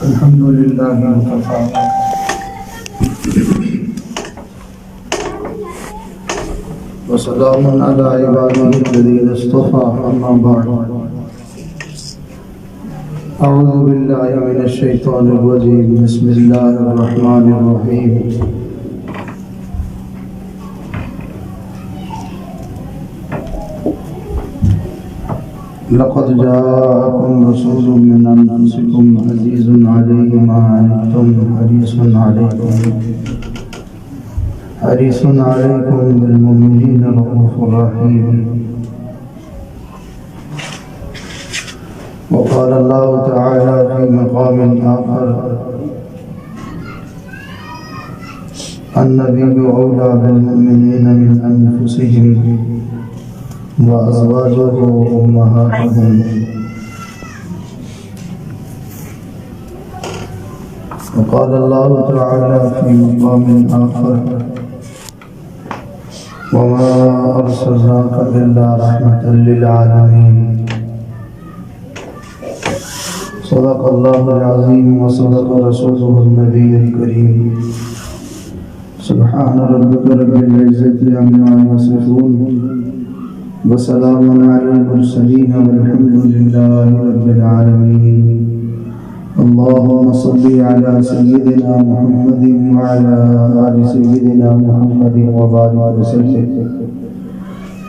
الحمد لله وكفى وسلام على عباده الذين اصطفى أما بعد أعوذ بالله من الشيطان الرجيم بسم الله الرحمن الرحيم لقد جاءكم رسول من أنفسكم عزيز عليه ما عنتم حريص عليكم بالمؤمنين رؤوف رحيم. وقال الله تعالى في مقام آخر النبي أولى بالمؤمنين من أنفسهم وأزواجه أمهاتهم. وقال الله تعالى في مقام آخر وما أرسلناك إلا رحمة للعالمين. صدق الله العظيم وصدق رسوله النبي الكريم. سبحان ربك رب العزة عما يصفون وسلام على المرسلين والحمد لله رب العالمين. اللهم صل على سيدنا محمد وعلى آل سيدنا محمد وبارك وسلم.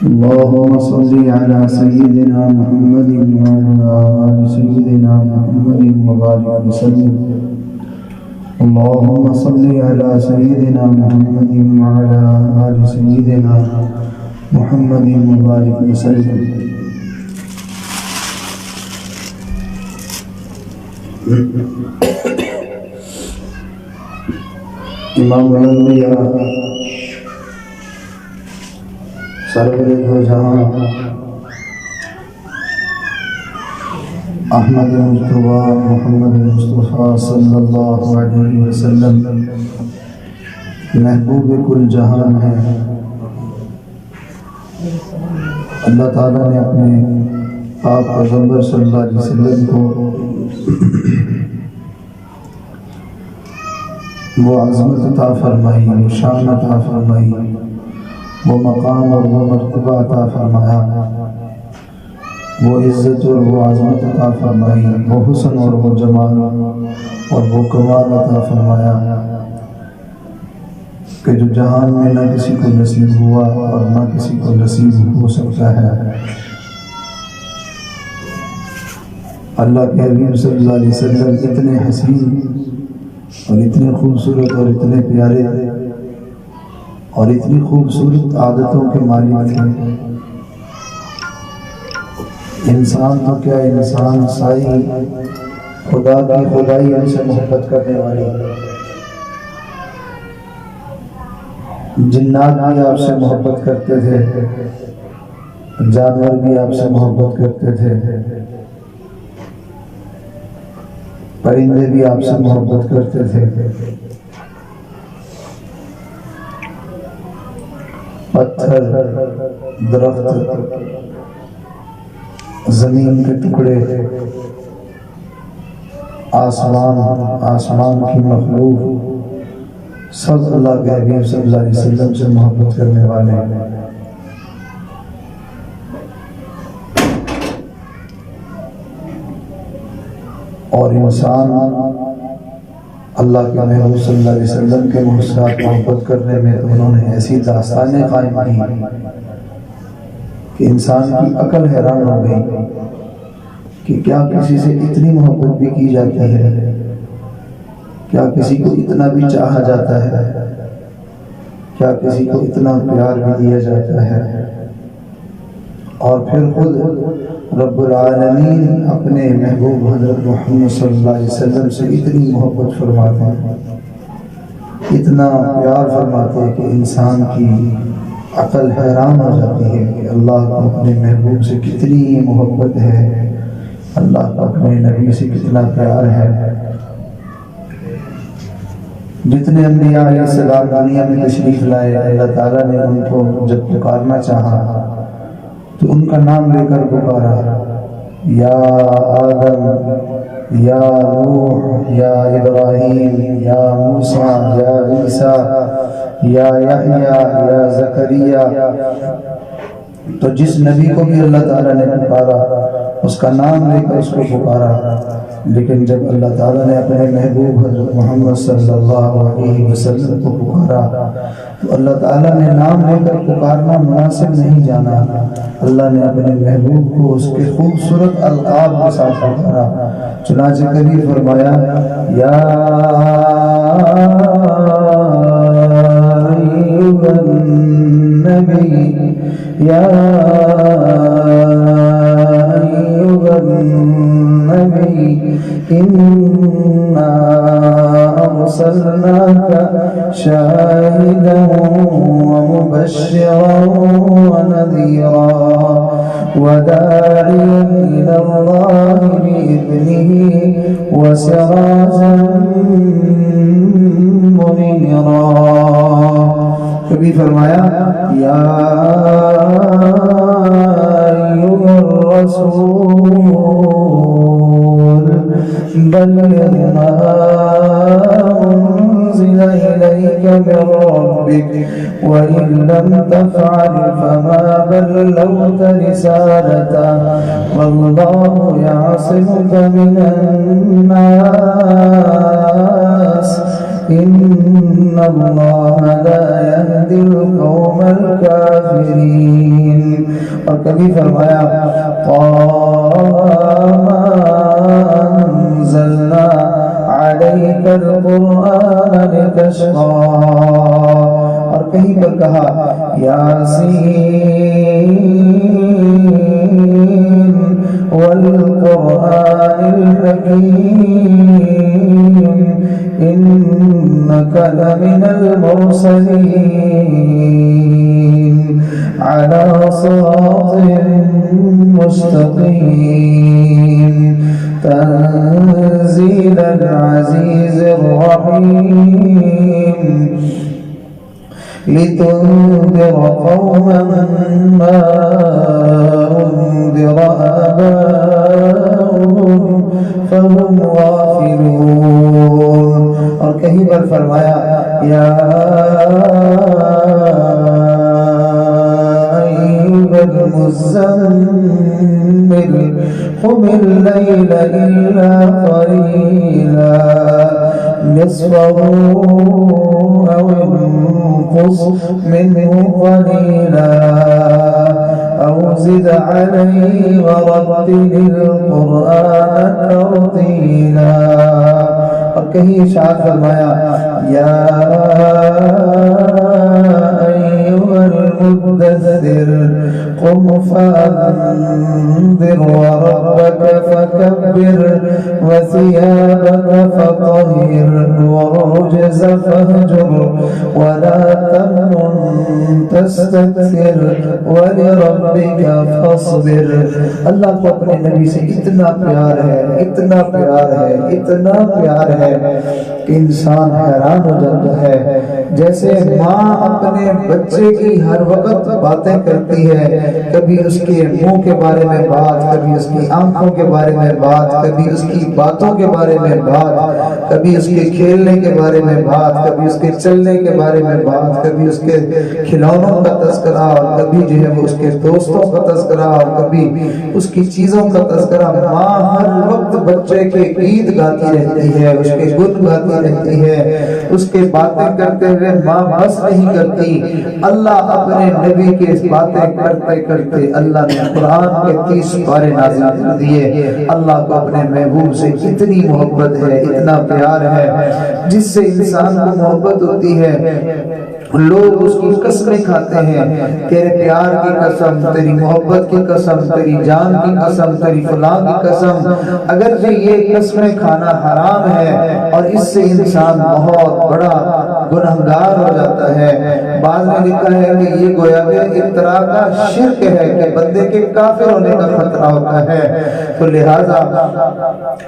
اللهم صل على سيدنا محمد وعلى آل سيدنا محمد وبارك وسلم. اللهم صل على سيدنا محمد وعلى آل سيدنا محمد وبارك وسلم. امام الانبیاء سرور دو جہاں احمد مصطفیٰ محمد مصطفیٰ صلی اللہ علیہ وسلم محبوب کل جہان ہے. اللہ تعالیٰ نے اپنے پاک پیغمبر صلی اللہ علیہ وسلم کو وہ عظمت عطا فرمائی، وہ شان عطا فرمائی، وہ مقام اور وہ مرتبہ عطا فرمایا، وہ عزت اور وہ عظمت عطا فرمائی، وہ حسن اور وہ جمال اور وہ کمال عطا فرمایا کہ جو جہان میں نہ کسی کو نصیب ہوا اور نہ کسی کو نصیب ہو سکتا ہے. اللہ کے حبیب صلی اللہ علیہ وسلم اتنے حسین اور اتنے خوبصورت اور اتنے پیارے اور اتنی خوبصورت عادتوں کے مالک تھے. انسان تو کیا، انسان سائی خدا کی خدائی ان سے محبت کرنے والی. جنات بھی آپ سے محبت کرتے تھے، جانور بھی آپ سے محبت کرتے تھے، پرندے بھی آپ سے محبت کرتے تھے، پتھر، درخت، زمین کے ٹکڑے، آسمان کی مخلوق سب اللہ کے حبیب صلی اللہ علیہ وسلم سے محبت کرنے والے ہیں. اور انسان اللہ کے محبوب صلی اللہ علیہ وسلم کے ساتھ محبت کرنے میں تو انہوں نے ایسی داستانیں قائم کی کہ انسان کی عقل حیران ہو گئی کہ کیا کسی سے اتنی محبت بھی کی جاتی ہے، کیا کسی کو اتنا بھی چاہا جاتا ہے، کیا کسی کو اتنا پیار بھی دیا جاتا ہے. اور پھر خود رب العالمین اپنے محبوب حضرت محمد صلی اللہ علیہ وسلم سے اتنی محبت فرماتے ہیں، اتنا پیار فرماتے ہیں کہ انسان کی عقل حیران ہو جاتی ہے کہ اللہ کو اپنے محبوب سے کتنی محبت ہے، اللہ کو اپنے نبی سے کتنا پیار ہے. جتنے انبیاء علیہ السلام دنیا میں تشریف لائے، اللہ تعالیٰ نے ان کو جب پکارنا چاہا تو ان کا نام لے کر پکارا، یا آدم یا نوح یا ابراہیم یا موسیٰ یا عیسیٰ یا یحییٰ یا زکریا. تو جس نبی کو بھی اللہ تعالیٰ نے پکارا اس کا نام لے کر اس کو پکارا، لیکن جب اللہ تعالیٰ نے اپنے محبوب حضرت محمد صلی اللہ علیہ وسلم کو پکارا تو اللہ تعالیٰ نے نام لے کر پکارنا مناسب نہیں جانا. اللہ نے اپنے محبوب کو اس کے خوبصورت القاب کے ساتھ پکارا. چنانچہ کبھی فرمایا یا ایھا النبی یا ایھا النبی انا ارسلناک شاہدا ومبشرا ونذیرا وداعیا الی اللہ بإذنہ وسراجا منیرا. کبھی فرمایا یا ایھا الرسول بلغ ما انزل الیک من ربک وان لم تفعل فما بلغت رسالتہ واللہ یعصمک من الناس ان اللہ لا یہدی القوم الکافرین. اور کبھی فرمایا انزلنا علیک القرآن لتشقى. اور کہیں پر کہا یاسین والقرآن الحکیم انک لمن المرسلین علی صراط مستقیم تنزیل العزیز الرحیم لتنذر قوما ما انذر آباؤهم فهم غافلون. اور کہیں پر فرمایا یا ایھا المزمل قم اللیل الا قلیلا نصفه او انقص منه قلیلا او زد علیہ ورتل القرآن ترتیلا. اور کہیں ارشاد فرمایا یا ایھا المدثر قم فانذر وربک فکبر وثیابک فطہر والرجز فاہجر ولا تمنن تستکثر ولربک فاصبر. اللہ کو اپنے نبی سے اتنا پیار ہے، اتنا پیار ہے، اتنا پیار ہے کہ انسان حیران ہو جاتا ہے. جیسے ماں اپنے بچے کی ہر وقت باتیں کرتی ہے، کبھی اس کے منہ کے بارے میں بات، کبھی اس کی آنکھوں کے بارے میں بات، کبھی اس کی باتوں کے بارے میں بات، کبھی اس کے کھیلنے کے بارے میں بات، کبھی اس کے چلنے کے بارے میں بات، کبھی اس کے کھلونوں کا تذکرہ، اور کبھی جو ہے وہ اس کے دوستوں کا تذکرہ، اور کبھی اس کی چیزوں کا تذکرہ. ماں ہر وقت بچے کے گیت گاتی رہتی ہے، اس کے گن گاتی رہتی ہے، اس کے باتیں کرتے ہوئے ماں بس نہیں کرتی. اللہ اپنے نبی کے باتیں کرتے کرتے اللہ نے قرآن کے 30 پارے نازل کر دیے. اللہ کو اپنے محبوب سے اتنی محبت ہے، اتنا پیار ہے، جس سے انسان کو محبت ہوتی ہے. لوگ اس کی قسمیں کھاتے ہیں، تیرے پیار کی قسم، تیری محبت کی قسم، تیری جان کی قسم، تیری فلاں کی قسم. اگرچہ یہ قسمیں کھانا حرام ہے اور اس سے انسان بہت بڑا گنہگار ہو جاتا ہے. بعض نے لکھا ہے کہ یہ گویا کہ ایک طرح کا شرک ہے کہ بندے کے کافر ہونے کا خطرہ ہوتا ہے. تو لہٰذا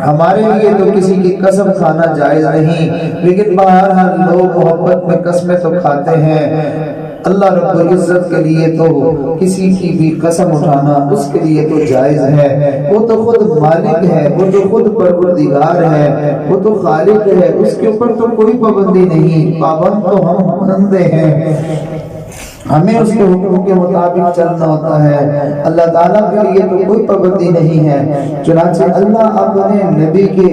ہمارے لیے تو کسی کی قسم کھانا جائز نہیں، لیکن بہرحال لوگ محبت میں قسمیں تو کھاتے ہیں. اللہ رب العزت کے لیے تو کسی کی بھی قسم اٹھانا اس کے لیے تو جائز ہے، وہ تو خود مالک ہے، وہ تو خود پروردگار ہے، وہ تو خالق ہے، اس کے اوپر تو کوئی پابندی نہیں، پابند تو ہم بندے ہیں، ہمیں اس کے حکم کے مطابق چلنا ہوتا ہے، اللہ تعالیٰ کے لیے تو کوئی پابندی نہیں ہے۔ چنانچہ اللہ اپنے نبی کے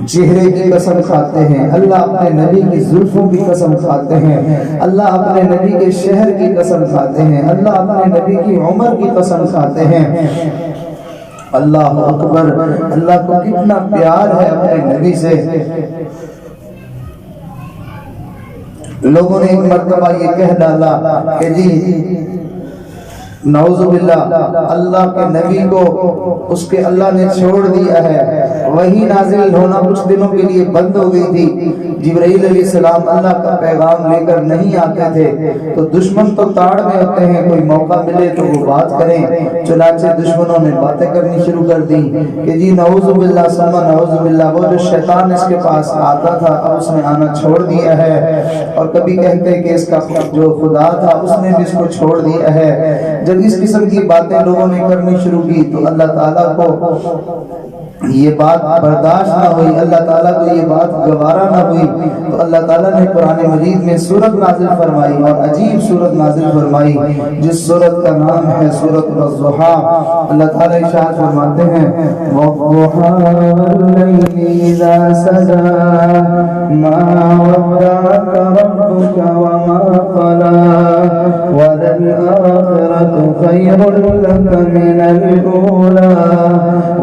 چہرے کی قسم کھاتے ہیں، اللہ اپنے نبی کی زلفوں کی قسم کھاتے ہیں، اللہ اپنے نبی کے شہر کی قسم کھاتے ہیں، اللہ اپنے نبی کی عمر کی قسم کھاتے ہیں۔ اللہ اکبر، اللہ کو کتنا پیار ہے اپنے نبی سے۔ لوگوں نے ایک مرتبہ یہ کہہ ڈالا کہ جی نعوذ باللہ اللہ کے نبی کو اس کے اللہ نے چھوڑ دیا ہے، وہی نازل ہونا کچھ دنوں کے لیے بند ہو گئی تھی، جبرائیل علیہ السلام اللہ کا پیغام لے کر نہیں آتے تھے، تو دشمن تو تاڑ میں ہوتے ہیں، کوئی موقع ملے تو وہ بات کریں، چنانچہ دشمنوں نے باتیں کرنی شروع کر دی کہ جی نعوذ باللہ ثم نعوذ باللہ، وہ جو شیطان اس کے پاس آتا تھا اب اس نے آنا چھوڑ دیا ہے، اور کبھی کہتے کہ اس کا جو خدا تھا اس نے بھی اس کو چھوڑ دیا ہے۔ جب اس قسم کی باتیں لوگوں نے کرنی شروع کی تو اللہ تعالیٰ کو یہ بات برداشت نہ ہوئی، اللہ تعالیٰ کو یہ بات گوارا نہ ہوئی، تو اللہ تعالیٰ نے قرآن مجید میں سورت نازل فرمائی، اور عجیب سورت نازل فرمائی جس سورت کا نام ہے سورت الضحیٰ۔ اللہ تعالیٰ ارشاد فرماتے ہیں وَالضُّحَىٰ وَاللَّيْلِ إِذَا سَجَىٰ مَا وَدَّعَكَ رَبُّكَ وَمَا قَلَىٰ وَلَلْآخِرَةُ خَيْرٌ لَكَ مِنَ الْأُولَىٰ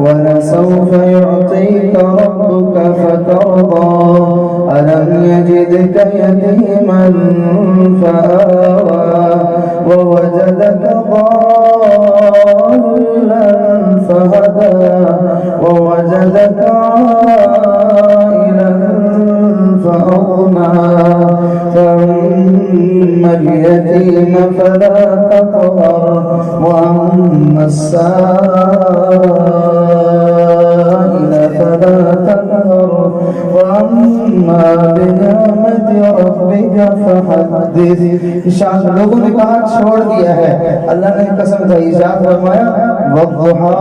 وَلَسَوْفَ يُعْطِيكَ رَبُّكَ فَتَرْضَىٰ أَلَمْ يَجِدْكَ يَتِيمًا فَآوَىٰ وَوَجَدَكَ ضَالًّا فَهَدَىٰ وَوَجَدَكَ عَائِلًا فَأَغْنَىٰ فَأَمَّا الْيَتِيمَ فَلَا تَقْهَرْ وَأَمَّا السَّائِلَ فلا تنهر وَأَمَّا بِنِعْمَةِ رَبِّكَ فَحَدِّثْ۔ ارشاد لوگوں نے کہا چھوڑ دیا ہے، اللہ نے قسم کا ارشاد فرمایا وَالضُّحَىٰ،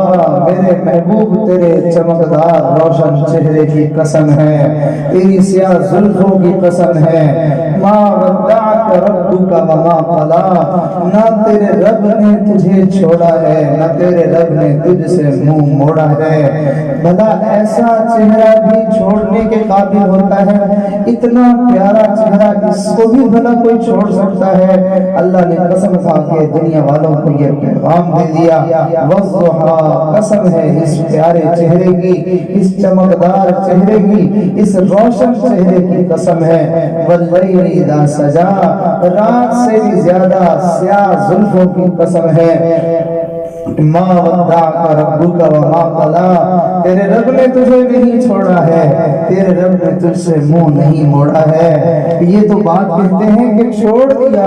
میرے محبوب تیرے چمکدار روشن چہرے کی قسم ہے، تیری سیاہ زلفوں کی قسم ہے، مَا وَدَّعَكَ رَبُّكَ وَمَا قَلَىٰ، نہ تیرے رب نے تجھے چھوڑا ہے نہ تیرے رب نے تجھ سے منہ موڑا ہے۔ بھلا ایسا چہرہ بھی چھوڑنے کے قابل ہوتا ہے؟ اتنا پیارا چہرہ کس کو بھی بھلا کوئی چھوڑ سکتا ہے؟ اللہ نے قسم کھا کے دنیا والوں کو یہ پیغام دے دیا والضحیٰ، قسم ہے اس پیارے چہرے کی، اس چمکدار چہرے کی، اس روشن چہرے کی قسم ہے، واللیل اذا سجا، رات سے بھی زیادہ سیاہ زلفوں کی قسم ہے، ما ودعک ربک وما قلی، تیرے رب نے تجھے نہیں چھوڑا ہے، تیرے رب نے تجھ سے منہ نہیں موڑا ہے۔ یہ تو بات کہتے ہیں کہ چھوڑ دیا،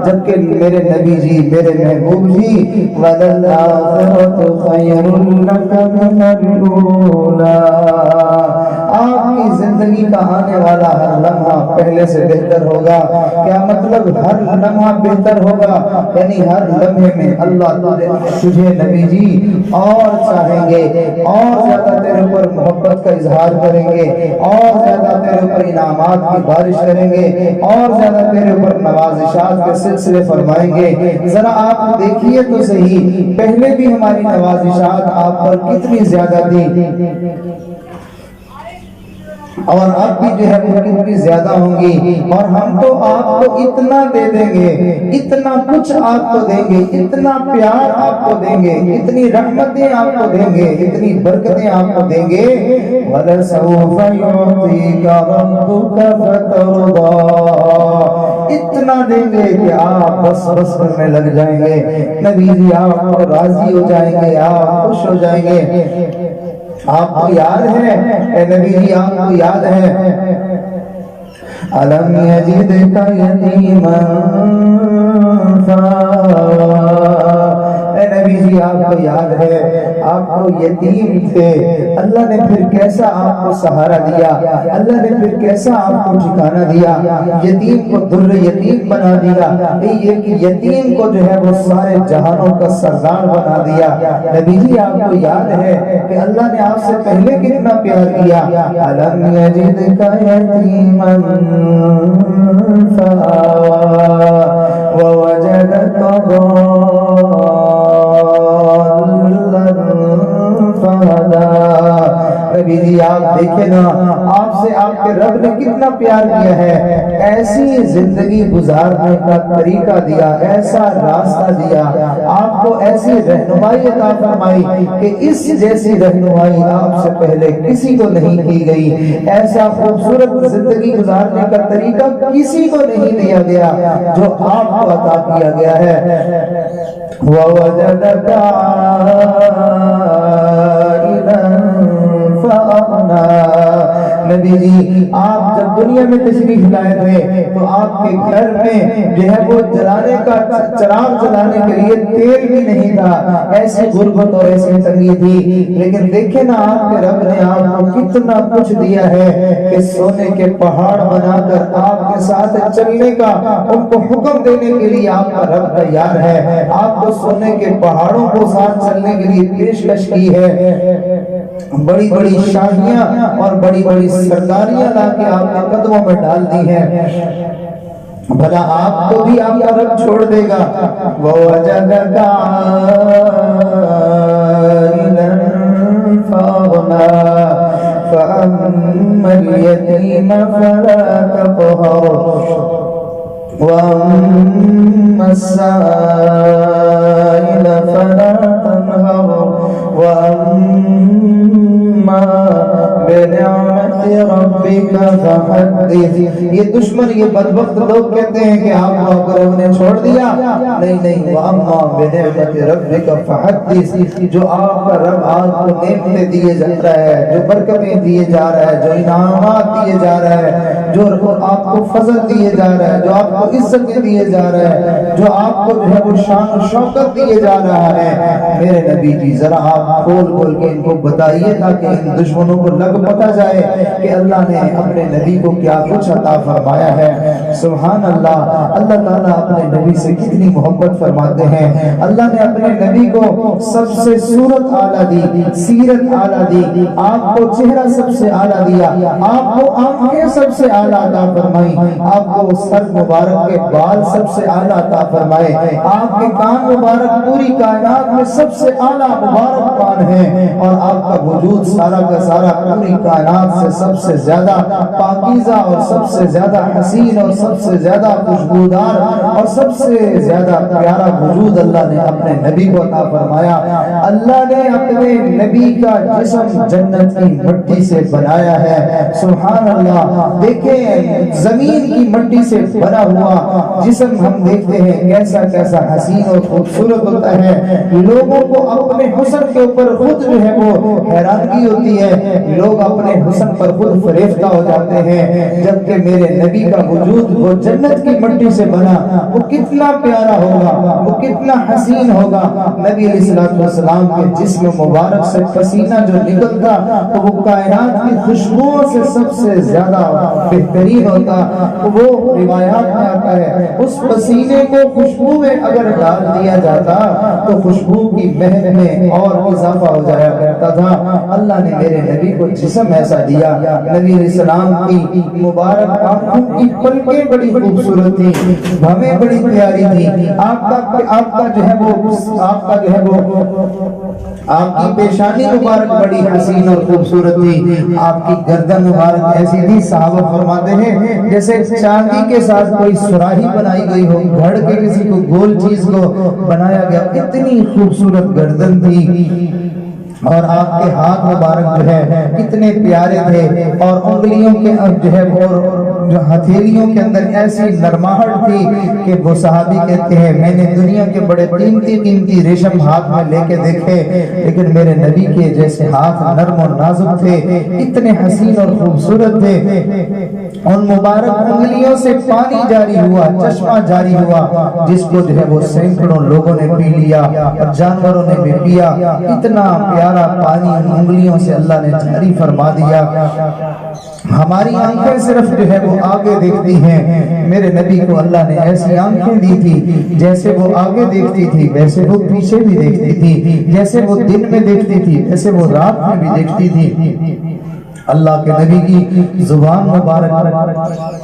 جبکہ میرے نبی جی، میرے محبوب جی وَلَلْآخِرَةُ خَيْرٌ لَكَ مِنَ الْأُولَىٰ، آپ کی زندگی کا آنے والا ہر لمحہ پہلے سے بہتر ہوگا۔ کیا مطلب ہر لمحہ بہتر ہوگا؟ یعنی ہر لمحے میں اللہ تجھے نبی جی اور چاہیں گے، اور زیادہ تیرے اوپر محبت کا اظہار کریں گے، اور زیادہ تیرے اوپر انعامات کی بارش کریں گے، اور زیادہ تیرے اوپر نوازشات کے سلسلے فرمائیں گے۔ ذرا آپ دیکھیے تو صحیح، پہلے بھی ہماری نوازشات آپ پر کتنی زیادہ تھی، اور اب بھی جو ہے وہ کتنی زیادہ ہوں گی، اور ہم تو آپ کو اتنا دے دیں گے، اتنا کچھ آپ کو دیں گے، اتنا پیار آپ کو دیں گے، اتنی رحمتیں آپ کو دیں گے، اتنی برکتیں آپ کو دیں گے، وَلَسَوْفَ يُعْطِيكَ رَبُّكَ فَتَرْضَىٰ، اتنا دیں گے کہ آپ بس بس کرنے لگ جائیں گے، نبی جی آپ راضی ہو جائیں گے، آپ خوش ہو جائیں گے۔ آپ کو یاد ہے اے نبی جی، آپ کو یاد ہے أَلَمْ يَجِدْكَ يَتِيمًا فَآوَىٰ، اے نبی جی آپ کو یاد ہے آپ کو یتیم تھے، اللہ نے پھر کیسا آپ کو سہارا دیا، اللہ نے پھر کیسا آپ کو ٹھکانہ دیا، یتیم کو در یتیم بنا دیا، یہ کہ یتیم کو جو ہے وہ سارے جہانوں کا سردار بنا دیا۔ نبی جی آپ کو یاد ہے کہ اللہ نے آپ سے پہلے کتنا پیار کیا، أَلَمْ يَجِدْكَ يَتِيمًا فَآوَىٰ وَوَجَدَكَ ضَالًّا فَهَدَىٰ۔ نبی جی آپ دیکھیں نا آپ سے آپ کے رب نے کتنا پیار کیا ہے، ایسی زندگی گزارنے کا طریقہ دیا، ایسا راستہ دیا، آپ کو ایسی رہنمائی عطا فرمائی کہ اس جیسی رہنمائی آپ سے پہلے کسی کو نہیں کی گئی، ایسا خوبصورت زندگی گزارنے کا طریقہ کسی کو نہیں دیا گیا جو آپ کو عطا کیا گیا ہے۔ وَوَجَدَكَ نبی جی آپ جب دنیا میں تشریف لائے تھے تو آپ کے گھر میں جو ہے وہ جلانے کا چراغ جلانے کے لیے تیل بھی نہیں تھا، ایسی غربت اور ایسی تنگی تھی، لیکن دیکھیں نا آپ کے رب نے آپ کو کتنا کچھ دیا ہے کہ سونے کے پہاڑ بنا کر آپ کے ساتھ چلنے کا ان کو حکم دینے کے لیے آپ کا رب تیار ہے، آپ کو سونے کے پہاڑوں کو ساتھ چلنے کے لیے پیشکش کی ہے، بڑی بڑی شاہیاں اور بڑی بڑی سرداریاں لا کے آپ کے قدموں میں ڈال دی ہیں، بھلا آپ کو بھی آپ کا رب چھوڑ دے گا۔ وَوَجَدَكَ عَائِلًا فَأَغْنَىٰ فَأَمَّا الْيَتِيمَ فَلَا تَقْهَرْ وَأَمَّا السَّائِلَ فَلَا تَنْهَرْ وَأَمَّا بِنِعْمَتِ رَبِّكَ فَحَدِّثْ۔ یہ دشمن یہ بدبخت لوگ کہتے ہیں کہ آپ کو آپ رب نے چھوڑ دیا، نہیں نہیں، وَأَمَّا بِنِعْمَتِ رَبِّكَ فَحَدِّثْ، جو آپ کا رب آپ کو نعمتیں دیے جا رہا ہے، جو برکتیں دیے جا رہا ہے، جو انعامات دیے جا رہا ہے، جو آپ کو فضل دیے جا رہا ہے، جو آپ کو عزت دیے جا رہا ہے، جو آپ کو جو ہے وہ شان و شوکت دیے جا رہا ہے، میرے نبی جی ذرا آپ کھول کھول کے ان کو بتائیے تاکہ ان دشمنوں کو لگ پتا جائے کہ اللہ نے اپنے نبی کو کیا کچھ عطا فرمایا ہے۔ سبحان اللہ، اللہ تعالیٰ اپنے نبی سے کتنی محبت فرماتے ہیں۔ اللہ نے اپنے نبی کو سب سے صورت اعلیٰ دی، سیرت اعلیٰ دی، آپ کو چہرہ سب سے اعلیٰ دیا، آپ کو آنکھیں سب سے اعلیٰ عطا فرمائی، آپ کو سر مبارک کے بال سب سے اعلیٰ عطا فرمائے، آپ کے کان مبارک پوری کائنات میں سب سے اعلیٰ مبارک کان ہیں، اور آپ کا وجود سارا کا سارا پوری کائنات سے سب سے زیادہ پاکیزہ اور سب سے زیادہ حسین اور سب سے زیادہ خوشبودار اور سب سے زیادہ پیارا وجود اللہ نے اپنے نبی کو عطا فرمایا۔ اللہ نے اپنے نبی کا جسم جنت کی مٹی سے بنایا ہے۔ سبحان اللہ، دیکھیں زمین کی مٹی سے بنا ہوا جسم ہم دیکھتے ہیں کیسا کیسا حسین اور خوبصورت ہوتا ہے، لوگوں کو اپنے حسن کے اوپر خود جو ہے وہ حیرانگی ہوتی ہے، لوگ اپنے حسن پر خود فریفتہ ہو جاتے ہیں، جبکہ میرے نبی کا وجود وہ جنت کی مٹی سے بنا، وہ کتنا پیارا ہوگا، وہ کتنا حسین ہوگا۔ نبی علیہ السلام کے جسم مبارک سے پسینہ جو نکلتا تو وہ کائنات کی خوشبوؤں سے سب سے زیادہ بہترین ہوتا۔ وہ روایات میں آتا ہے اس پسینے کو خوشبو میں اگر ڈال دیا جاتا تو خوشبو کی مہک میں اور اضافہ ہو جایا کرتا تھا۔ اللہ نے میرے نبی کو جسم ایسا دیا، نبی علیہ السلام کی مبارک آنکھوں کی پلکیں بڑی خوبصورت تھی، بھویں بڑی پیاری تھی، آپ کا جو ہے وہ آپ کی پیشانی مبارک بڑی حسین اور خوبصورت تھی، آپ کی گردن مبارک ایسی تھی، صحابہ فرماتے ہیں جیسے چاندی کے ساتھ کوئی سراہی بنائی گئی ہو، گھڑ کے کسی کو گول چیز کو بنایا گیا، اتنی خوبصورت گردن تھی۔ اور آپ کے ہاتھ مبارک جو ہے اتنے پیارے تھے، اور انگلیوں کے جو ہے وہ جو ہتھیلیوں کے اندر ایسی نرماہٹ تھی کہ وہ صحابی کہتے ہیں میں نے دنیا کے بڑے قیمتی ریشم ہاتھ میں لے کے دیکھے، لیکن میرے نبی کے جیسے ہاتھ نرم اور نازک تھے، اتنے حسین اور خوبصورت تھے۔ ان مبارک انگلیوں سے پانی جاری ہوا، چشمہ جاری ہوا، جس کو جو ہے وہ سینکڑوں لوگوں نے پی لیا اور جانوروں نے بھی پیا۔ اتنا پیارا پانی ان انگلیوں سے اللہ نے جاری فرما دیا۔ ہماری آنکھیں صرف جو ہے وہ آگے دیکھتی ہیں، میرے نبی کو اللہ نے ایسی آنکھیں دی تھی، جیسے وہ آگے دیکھتی تھی ویسے وہ پیچھے بھی دیکھتی تھی، جیسے وہ دن میں دیکھتی تھی ویسے وہ رات میں بھی دیکھتی تھی۔ اللہ کے نبی کی زبان مبارک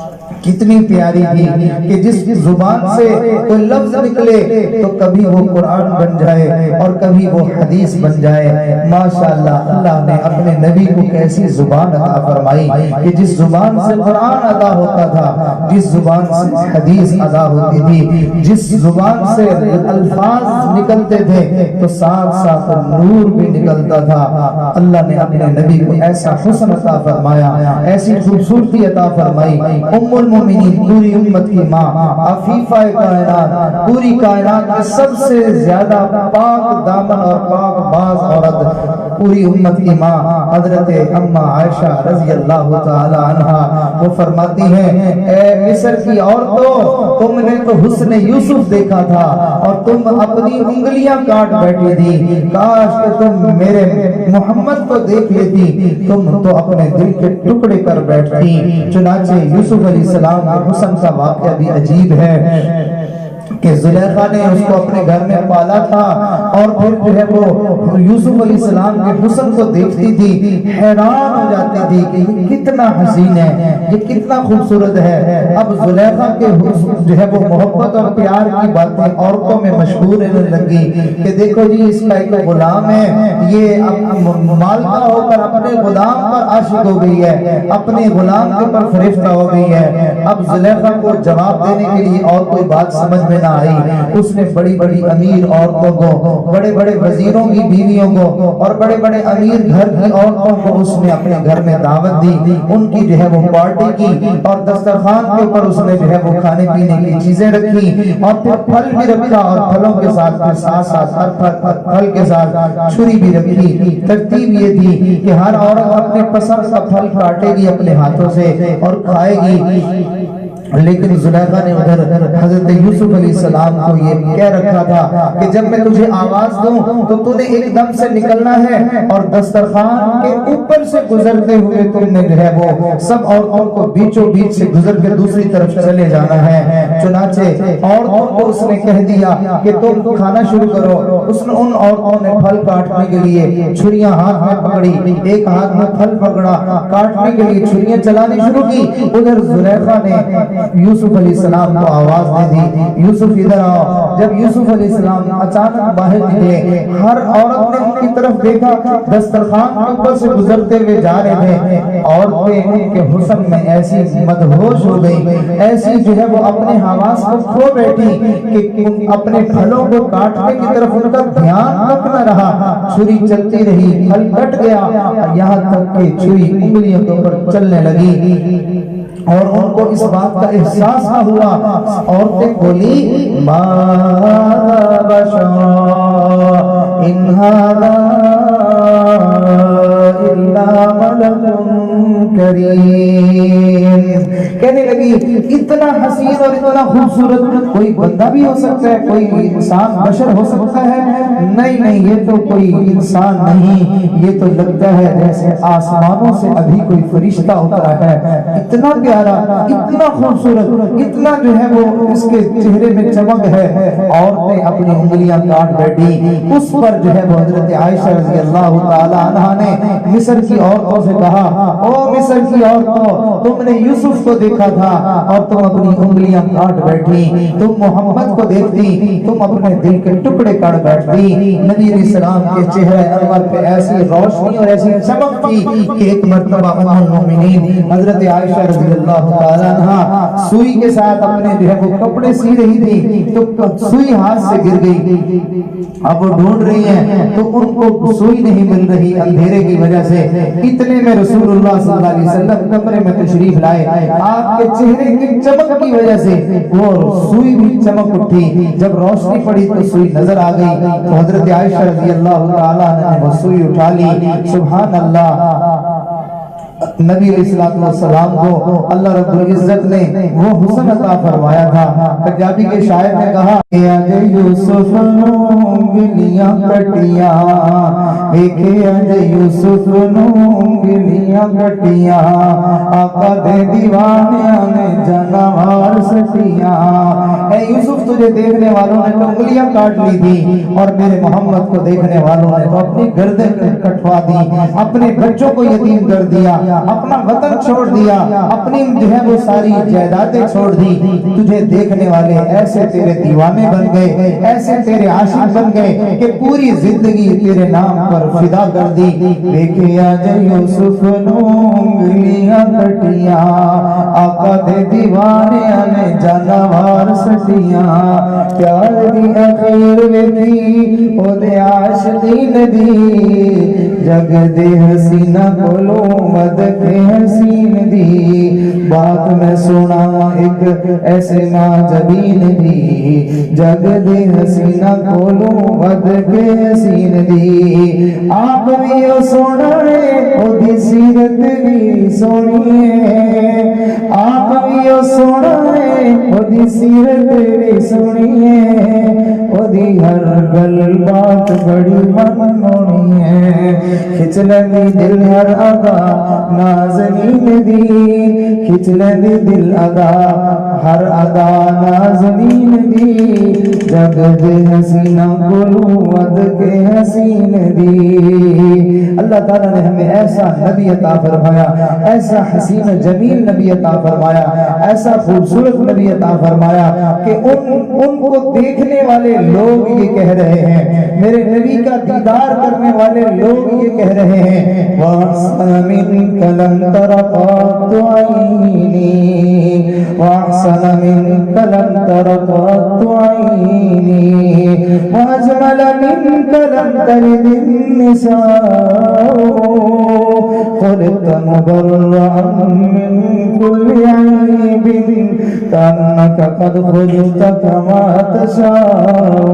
کتنی پیاری تھی کہ جس زبان سے کوئی لفظ نکلے تو کبھی وہ قرآن بن جائے اور کبھی وہ حدیث بن جائے۔ ماشاءاللہ، اللہ نے اپنے نبی کو کیسی زبان عطا فرمائی کہ جس زبان سے قرآن ادا ہوتا تھا، جس زبان سے حدیث ادا ہوتی تھی، جس زبان سے الفاظ نکلتے تھے تو ساتھ ساتھ نور بھی نکلتا تھا۔ اللہ نے اپنے نبی کو ایسا حسن عطا فرمایا، ایسی خوبصورتی عطا فرمائی۔ ام المومنین، پوری امت کی ماں، عفیفہ کائنات، پوری کائنات میں سب سے زیادہ پاک دامن اور پاک باز عورت، پوری امت کی ماں حضرت اماں عائشہ رضی اللہ تعالی عنہا، وہ فرماتی ہیں اے مصر کی عورتوں، تم نے تو حسن یوسف دیکھا تھا اور تم اپنی انگلیاں کاٹ بیٹھی تھی، کاش کہ تم میرے محمد کو دیکھ لیتی، تم تو اپنے دل کے ٹکڑے کر بیٹھتی۔ چنانچہ یوسف علیہ السلام کے حسن کا واقعہ بھی عجیب ہے کہ زلیخا نے اس کو اپنے گھر میں پالا تھا، اور پھر جو ہے وہ یوسف علیہ السلام کے حسن کو دیکھتی تھی، حیران ہو جاتی تھی کہ یہ کتنا حسین ہے، یہ کتنا خوبصورت ہے۔ اب زلیخا کے جو ہے وہ محبت اور پیار کی باتیں عورتوں میں مشہور ہونے لگی کہ دیکھو جی اس کا ایک غلام ہے، یہ مالکہ ہو کر اپنے غلام پر عاشق ہو گئی ہے، اپنے غلام کے پر فریفتہ ہو گئی ہے۔ اب زلیخا کو جواب دینے کے لیے اور کوئی بات سمجھ میں نہ آئی، اس نے بڑی بڑی امیر عورتوں کو، بڑے بڑے وزیروں کی بیویوں کو اور بڑے بڑے امیر گھر کی عورتوں کو اس نے اپنے گھر میں دعوت دی، ان کی جو ہے وہ پارٹی کی، اور دسترخوان کے اوپر اس نے جو ہے وہ کھانے پینے کی چیزیں رکھی، اور پھر پھل بھی رکھا، اور پھلوں کے ساتھ پھل کے ساتھ چھری بھی رکھی۔ ترتیب یہ تھی کہ ہر عورت اپنے پسند کا پھل کاٹے گی اپنے ہاتھوں سے اور کھائے گی، لیکن زلیخا نے ادھر حضرت یوسف علیہ السلام کو یہ کہہ رکھا تھا کہ جب میں تجھے آواز دوں تو تو نے ایک دم سے نکلنا ہے، اور دسترخوان کے اوپر سے گزرتے ہوئے تم نے جو ہے وہ سب عورتوں کو بیچوں بیچ سے گزر کے دوسری طرف چلے جانا ہے۔ چنانچہ عورتوں کو اس نے کہہ دیا کہ تم کھانا شروع کرو۔ اس نے ان عورتوں نے پھل کاٹنے کے لیے چھریاں ہاتھ میں پکڑی، ایک ہاتھ میں پھل پکڑا، کاٹنے کے لیے چھریاں چلانی شروع کی۔ ادھر زلیخا نے یوسف علیہ السلام کو آواز دے دی، یوسف ادھر آؤ۔ جب یوسف علیہ السلام اچانک باہر نکلے، ہر عورت نے ان کی طرف دیکھا، دسترخوان کے اوپر سے گزرتے ہوئے جا رہے تھے۔ عورتیں ان کے حسن میں ایسی مدہوش ہو گئی، ایسی جو ہے وہ اپنے حواس کو کھو بیٹھی کہ اپنے پھلوں کو کاٹنے کی طرف ان کا دھیان تک نہ رہا، چھری چلتی رہی، پھل کٹ گیا، یہاں تک کہ چھری انگلیوں کے اوپر چلنے لگی، اور ان کو اس بات کا احساس نہ ہوا۔ عورتیں بولی ما بشا ان ھذا الا ملک کریم، کہنے لگی اتنا حسین اور اتنا خوبصورت کوئی بندہ بھی ہو سکتا ہے، کوئی انسان بشر ہو سکتا ہے؟ نہیں، یہ تو کوئی انسان نہیں، یہ تو لگتا ہے جیسے آسمانوں سے ابھی کوئی فرشتہ اترا ہے، اتنا پیارا، اتنا خوبصورت، اتنا جو ہے وہ اس کے چہرے میں چمک ہے۔ عورتیں اپنی انگلیاں کاٹ بیٹھی۔ اس پر جو ہے وہ حضرت عائشہ رضی اللہ تعالی عنہا نے مصر کی عورتوں سے کہا او مصر کی عورتوں، تم نے یوسف کو دیکھا تھا اور تم اپنی انگلیاں کاٹ بیٹھی، تم محمد کو دیکھتی تم اپنے دل کے ٹکڑے کاٹ بیٹھتی۔ نبی علیہ السلام کے چہرے انور پہ ایسی روشنی اور ایسی چمک تھی کہ ایک مرتبہ ام المومنین حضرت عائشہ رضی اللہ تعالی عنہا سوئی کے ساتھ اپنے جو ہے وہ کپڑے سی رہی تھی تو سوئی ہاتھ سے گر گئی۔ اب وہ ڈھونڈ رہی ہیں تو ان کو سوئی نہیں مل رہی اندھیرے کی وجہ سے۔ اتنے میں رسول اللہ صلی اللہ علیہ وسلم کمرے میں تشریف لائے، آپ کے چہرے کی چمک کی وجہ سے وہ سوئی بھی چمک اٹھی۔ جب روشنی پڑی تو سوئی نظر آ گئی تو حضرت عائشہ رضی اللہ تعالی عنہ نے وہ سوئی اٹھا لی۔ سبحان اللہ، نبی علیہ السلام کو اللہ رب العزت نے وہ حسن عطا فرمایا تھا۔ پنجابی کے شاعر نے کہا یوسف نو گلیاں کٹیاں، دیکھے اج یوسف نو گلیاں کٹیاں، آقا دے دیوانیاں نے جانوار سٹیاں۔ اے یوسف، تجھے دیکھنے والوں نے تو انگلیاں کاٹ لی تھی اور میرے محمد کو دیکھنے والوں نے تو اپنی گردن کٹوا دی، اپنے بچوں کو یتیم کر دیا، اپنا وطن چھوڑ دیا، اپنی جو ہے وہ ساری جائیدادیں چھوڑ دی۔ تجھے دیکھنے والے ایسے تیرے دیوانے بن گئے، ایسے تیرے عاشق بن گئے کہ پوری زندگی تیرے نام پر فدا کر دی۔ دیکھے آج یوسف نو انگلیاں کٹیاں، آقا دے دیوانے نے جانوار سٹیاں، پیار دی اخیر ویکھی او دے عاشقین دی، جگ دے حسینہ کولو مد کے حسین دی، بات میں سنا ایک ایسے ماں جبین دی، جگ دے حسینہ کولو مد کے حسین دی، آپ بھی او سونا ہے او دی سیرت بھی سونی ہے، آپ بھی او سونا ہے او دی سیرت بھی سونی ہے، او دی ہر گل بات بڑی من ہونی ہے، کھچ لگی دل ہر ادا نازنین دی، کھچ لگی دل ادا ہر ادا نازنین دی، جگ دے حسینہ کولو ود کے حسین دی۔ اللہ تعالیٰ نے ہمیں ایسا نبی عطا فرمایا، ایسا حسین جمیل نبی عطا فرمایا، ایسا خوبصورت نبی عطا فرمایا کہ ان کو دیکھنے والے لوگ یہ کہہ رہے ہیں، میرے نبی کا دیدار کرنے والے لوگ یہ کہہ رہے ہیں وَأَحْسَنَ مِنْكَ لَمْ تَرَ قَطُّ عَيْنِي، وَأَحْسَنَ مِنْكَ لَمْ تَرَ قَطُّ عَيْنِي، وَأَجْمَلَ مِنْكَ لَمْ تَلِدِ النِّسَاءُ، خُلِقْتَ مُبَرَّأً مِنْ كُلِّ عَيْبٍ كَأَنَّكَ قَدْ خُلِقْتَ كَمَا تَشَاءُ۔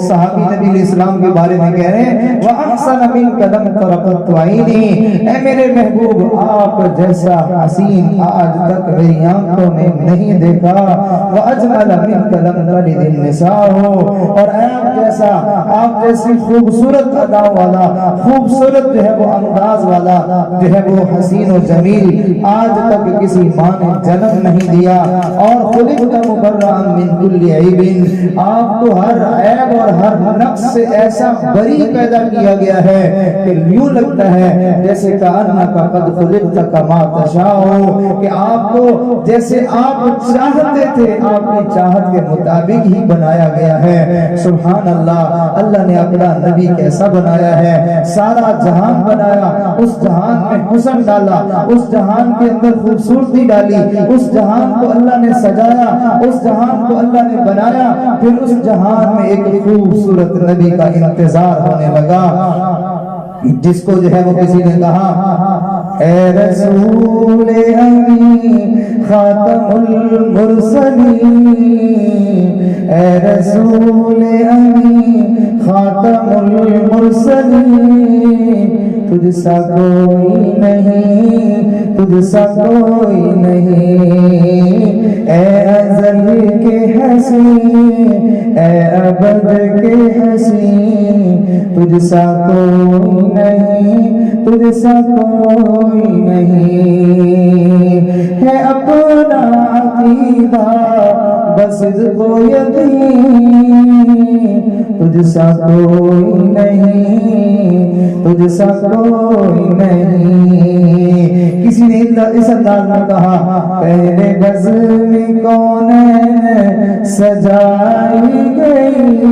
صحابی نبی علیہ السلام کے بارے میں کہہ رہے ہیں وَأَحْسَنَ مِنْكَ لَمْ تَرَ قَطُّ عَيْنِي، اے میرے محبوب آپ جیسا حسین آج تک میری آنکھوں نے نہیں دیکھا، وَأَجْمَلَ مِنْكَ لَمْ تَلِدِ النِّسَاءُ، اور آپ جیسی خوبصورت ادا والا، خوبصورت جو ہے وہ انداز والا، جو ہے وہ حسین و جمیل آج تک کسی ماں نے جنم نہیں دیا، اور خُلِقْتَ مُبَرَّأً مِنْ كُلِّ عَيْبٍ، آپ کو ہر عیب اور ہر نقص سے ایسا بری پیدا کیا گیا ہے کہ یوں لگتا ہے جیسے کأنک قد خلقت کما تشاء، کہ آپ کو جیسے آپ چاہتے تھے آپ کی چاہت کے مطابق ہی بنایا گیا ہے۔ سبحان اللہ، اللہ نے اپنا نبی کیسا بنایا ہے، سارا جہان بنایا، اس جہان میں حسن ڈالا، اس جہان کے اندر خوبصورتی ڈالی، اس جہان کو اللہ نے سجایا، اس جہان کو اللہ نے بنایا، پھر اس جہان میں ایک خوبصورت نبی کا انتظار ہونے لگا، جس کو جو ہے وہ کسی نے کہا اے رسول امین خاتم المرسلین، اے رسول امین خاتم المرسلین، تجھ سا کوئی نہیں، تجھ سا کوئی نہیں، اے ازل کے حسین، اے ابد کے حسین، تجھ سا کوئی نہیں، تجھ سا کوئی نہیں، ہے اپنا عقیدہ بس کو یقین، تجھ سا کوئی نہیں، تجھ سا کوئی نہیں۔ کسی نے اس انداز میں کہا پہلے بزم کونین سجائی گئی،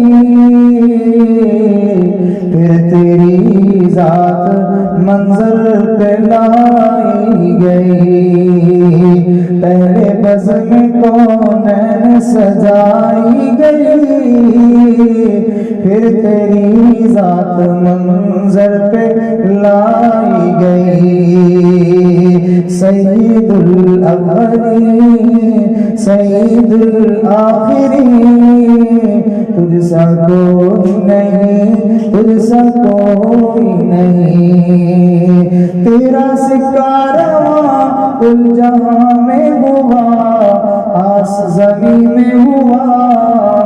پھر تیری ذات منظر پہ لائی گئی، پہلے بزم کونین سجائی گئی، پھر تیری ذات منظر پہ لائی گئی۔ سید الاولین سید الآخرین، تجھ سا کوئی نہیں، تجھ سا کوئی نہیں۔ تیرا سکہ رواں کل جہاں میں ہوا، آس زمین میں ہوا،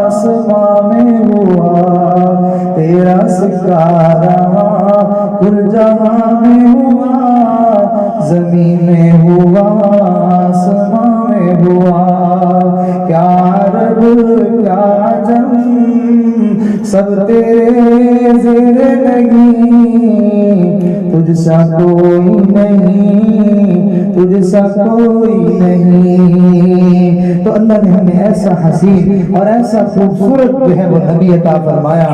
آسماں میں ہوا، تیرا سکہ رواں کل جہاں میں ہوا، زمین میں ہوا، آسماں میں ہوا۔ کیا عرب کیا عجم سب تیرے زیر لگی، تجھ سا کوئی نہیں، تجھ سا کوئی نہیں۔ تو اللہ نے ہمیں ایسا حسین اور ایسا خوبصورت جو ہے وہ نبی عطا فرمایا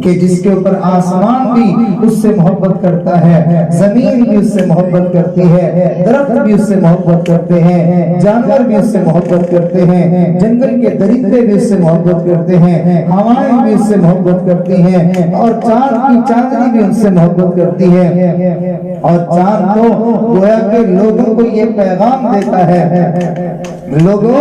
کہ جس کے اوپر آسمان بھی اس سے محبت کرتا ہے، زمین بھی اس سے محبت کرتی ہے، درخت بھی اس سے محبت کرتے ہیں، جانور بھی اس سے محبت کرتے ہیں، جنگل کے درندے بھی اس سے محبت کرتے ہیں، ہوائیں بھی اس سے محبت کرتی ہیں، اور چاند کی چاندنی بھی اس سے محبت کرتی ہے۔ اور چاند تو گویا کہ لوگوں کو یہ پیغام دیتا ہے، لوگوں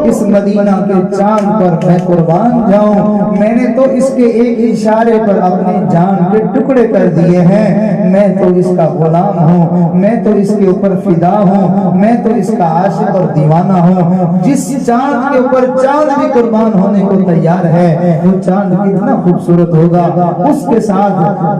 اس مدینہ کے چاند پر میں قربان جاؤں، میں نے تو اس کے ایک اشارے پر اپنی جان کے ٹکڑے کر دیے ہیں، میں تو اس کا غلام ہوں، میں تو اس کے اوپر فدا ہوں، میں تو اس کا عاشق اور دیوانہ ہوں۔ جس چاند کے اوپر چاند بھی قربان ہونے کو تیار ہے، وہ چاند کتنا خوبصورت ہوگا، اس کے ساتھ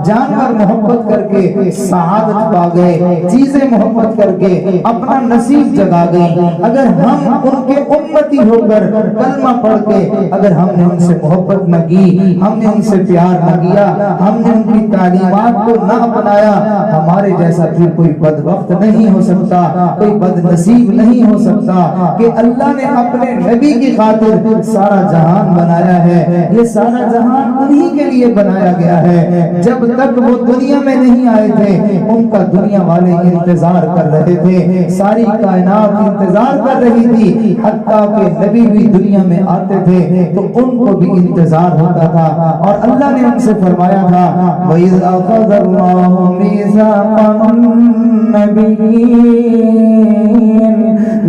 جانور محبت کر کے سعادت پا گئے، چیزیں محبت کر کے اپنا نصیب جگا گئی۔ اگر ہم ان کے امتی ہو کر کلمہ پڑھ کے اگر ہم نے ان سے محبت نہ کی، ہم نے ان سے پیار نہ کیا، ہم نے ان کی تعلیمات کو نہ اپنایا، ہمارے جیسا پھر کوئی بدبخت نہیں ہو سکتا، کوئی بد نصیب نہیں ہو سکتا کہ اللہ نے اپنے نبی کی خاطر سارا جہان بنایا ہے۔ یہ سارا جہان انہی کے لیے بنایا گیا ہے۔ جب تک وہ دنیا میں نہیں آئے تھے ان کا دنیا والے انتظار کر رہے تھے، ساری کائنات انتظار کر رہی تھی، حتیٰ کہ نبی بھی دنیا میں آتے تھے تو ان کو بھی انتظار ہوتا تھا۔ اور اللہ نے ان سے فرمایا تھا وَإِذْ أَخَذَ اللَّهُ مِيثَاقَ النَّبِيِّينَ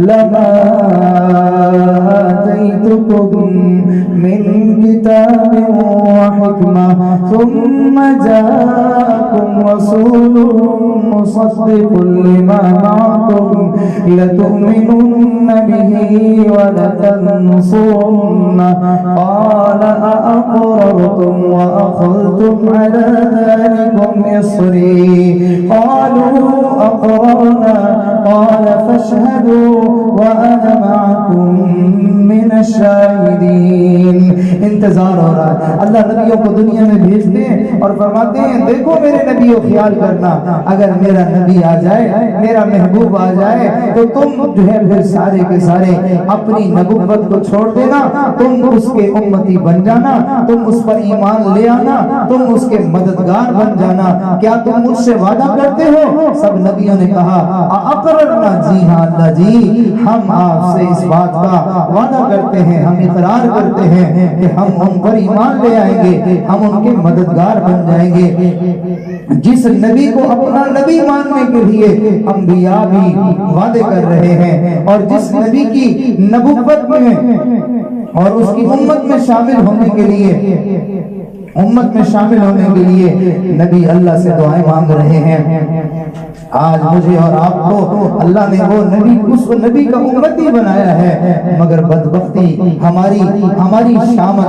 لَمَا آتَيْتُكُم مِّن كِتَابٍ وَحِكْمَةٍ ثُمَّ جَاءَكُمْ رَسُولٌ مُصَدِّقٌ لِّمَا مَعَكُمْ لَتُؤْمِنُنَّ بِهِ وَلَتَنصُرُنَّهُ قَالَ أَأَقْرَرْتُمْ وَأَخَذْتُمْ عَلَى ذَلِكُمْ إِصْرِي قَالُوا أَقْرَرْنَا قَالَ فَاشْهَدُوا وَأَنَا مَعَكُمْ مِنَ الشَّاهِدِينَ۔ انتظار ہو رہا ہے، اللہ نبیوں کو دنیا میں بھیجتے ہیں اور فرماتے ہیں دیکھو میرے نبیوں خیال کرنا، اگر میرا نبی آ جائے، میرا محبوب آ جائے تو تم جو ہے پھر سارے کے سارے اپنی نبوت کو چھوڑ دینا، تم اس کے امتی بن جانا، تم اس پر ایمان لے آنا، تم اس کے مددگار بن جانا۔ کیا تم مجھ سے وعدہ کرتے ہو؟ سب نبیوں نے کہا اقررنا، جی ہاں اللہ جی، ہم آپ سے اس بات کا وعدہ کرتے ہیں، ہم اقرار کرتے ہیں کہ ہم ان پر ایمان لے آئیں گے، ہم ان کے مددگار بن جائیں گے۔ جس نبی کو اپنا نبی ماننے کے لیے انبیاء بھی وعدے کر رہے ہیں، اور جس نبی کی نبوت میں اور اس کی امت میں شامل ہونے کے لیے امت میں شامل ہونے کے لیے نبی اللہ سے دعائیں مانگ رہے ہیں۔ آج مجھے اور آپ کو اللہ نے وہ نبی، اس نبی کا امتی بنایا ہے، مگر بدبختی ہماری شامت،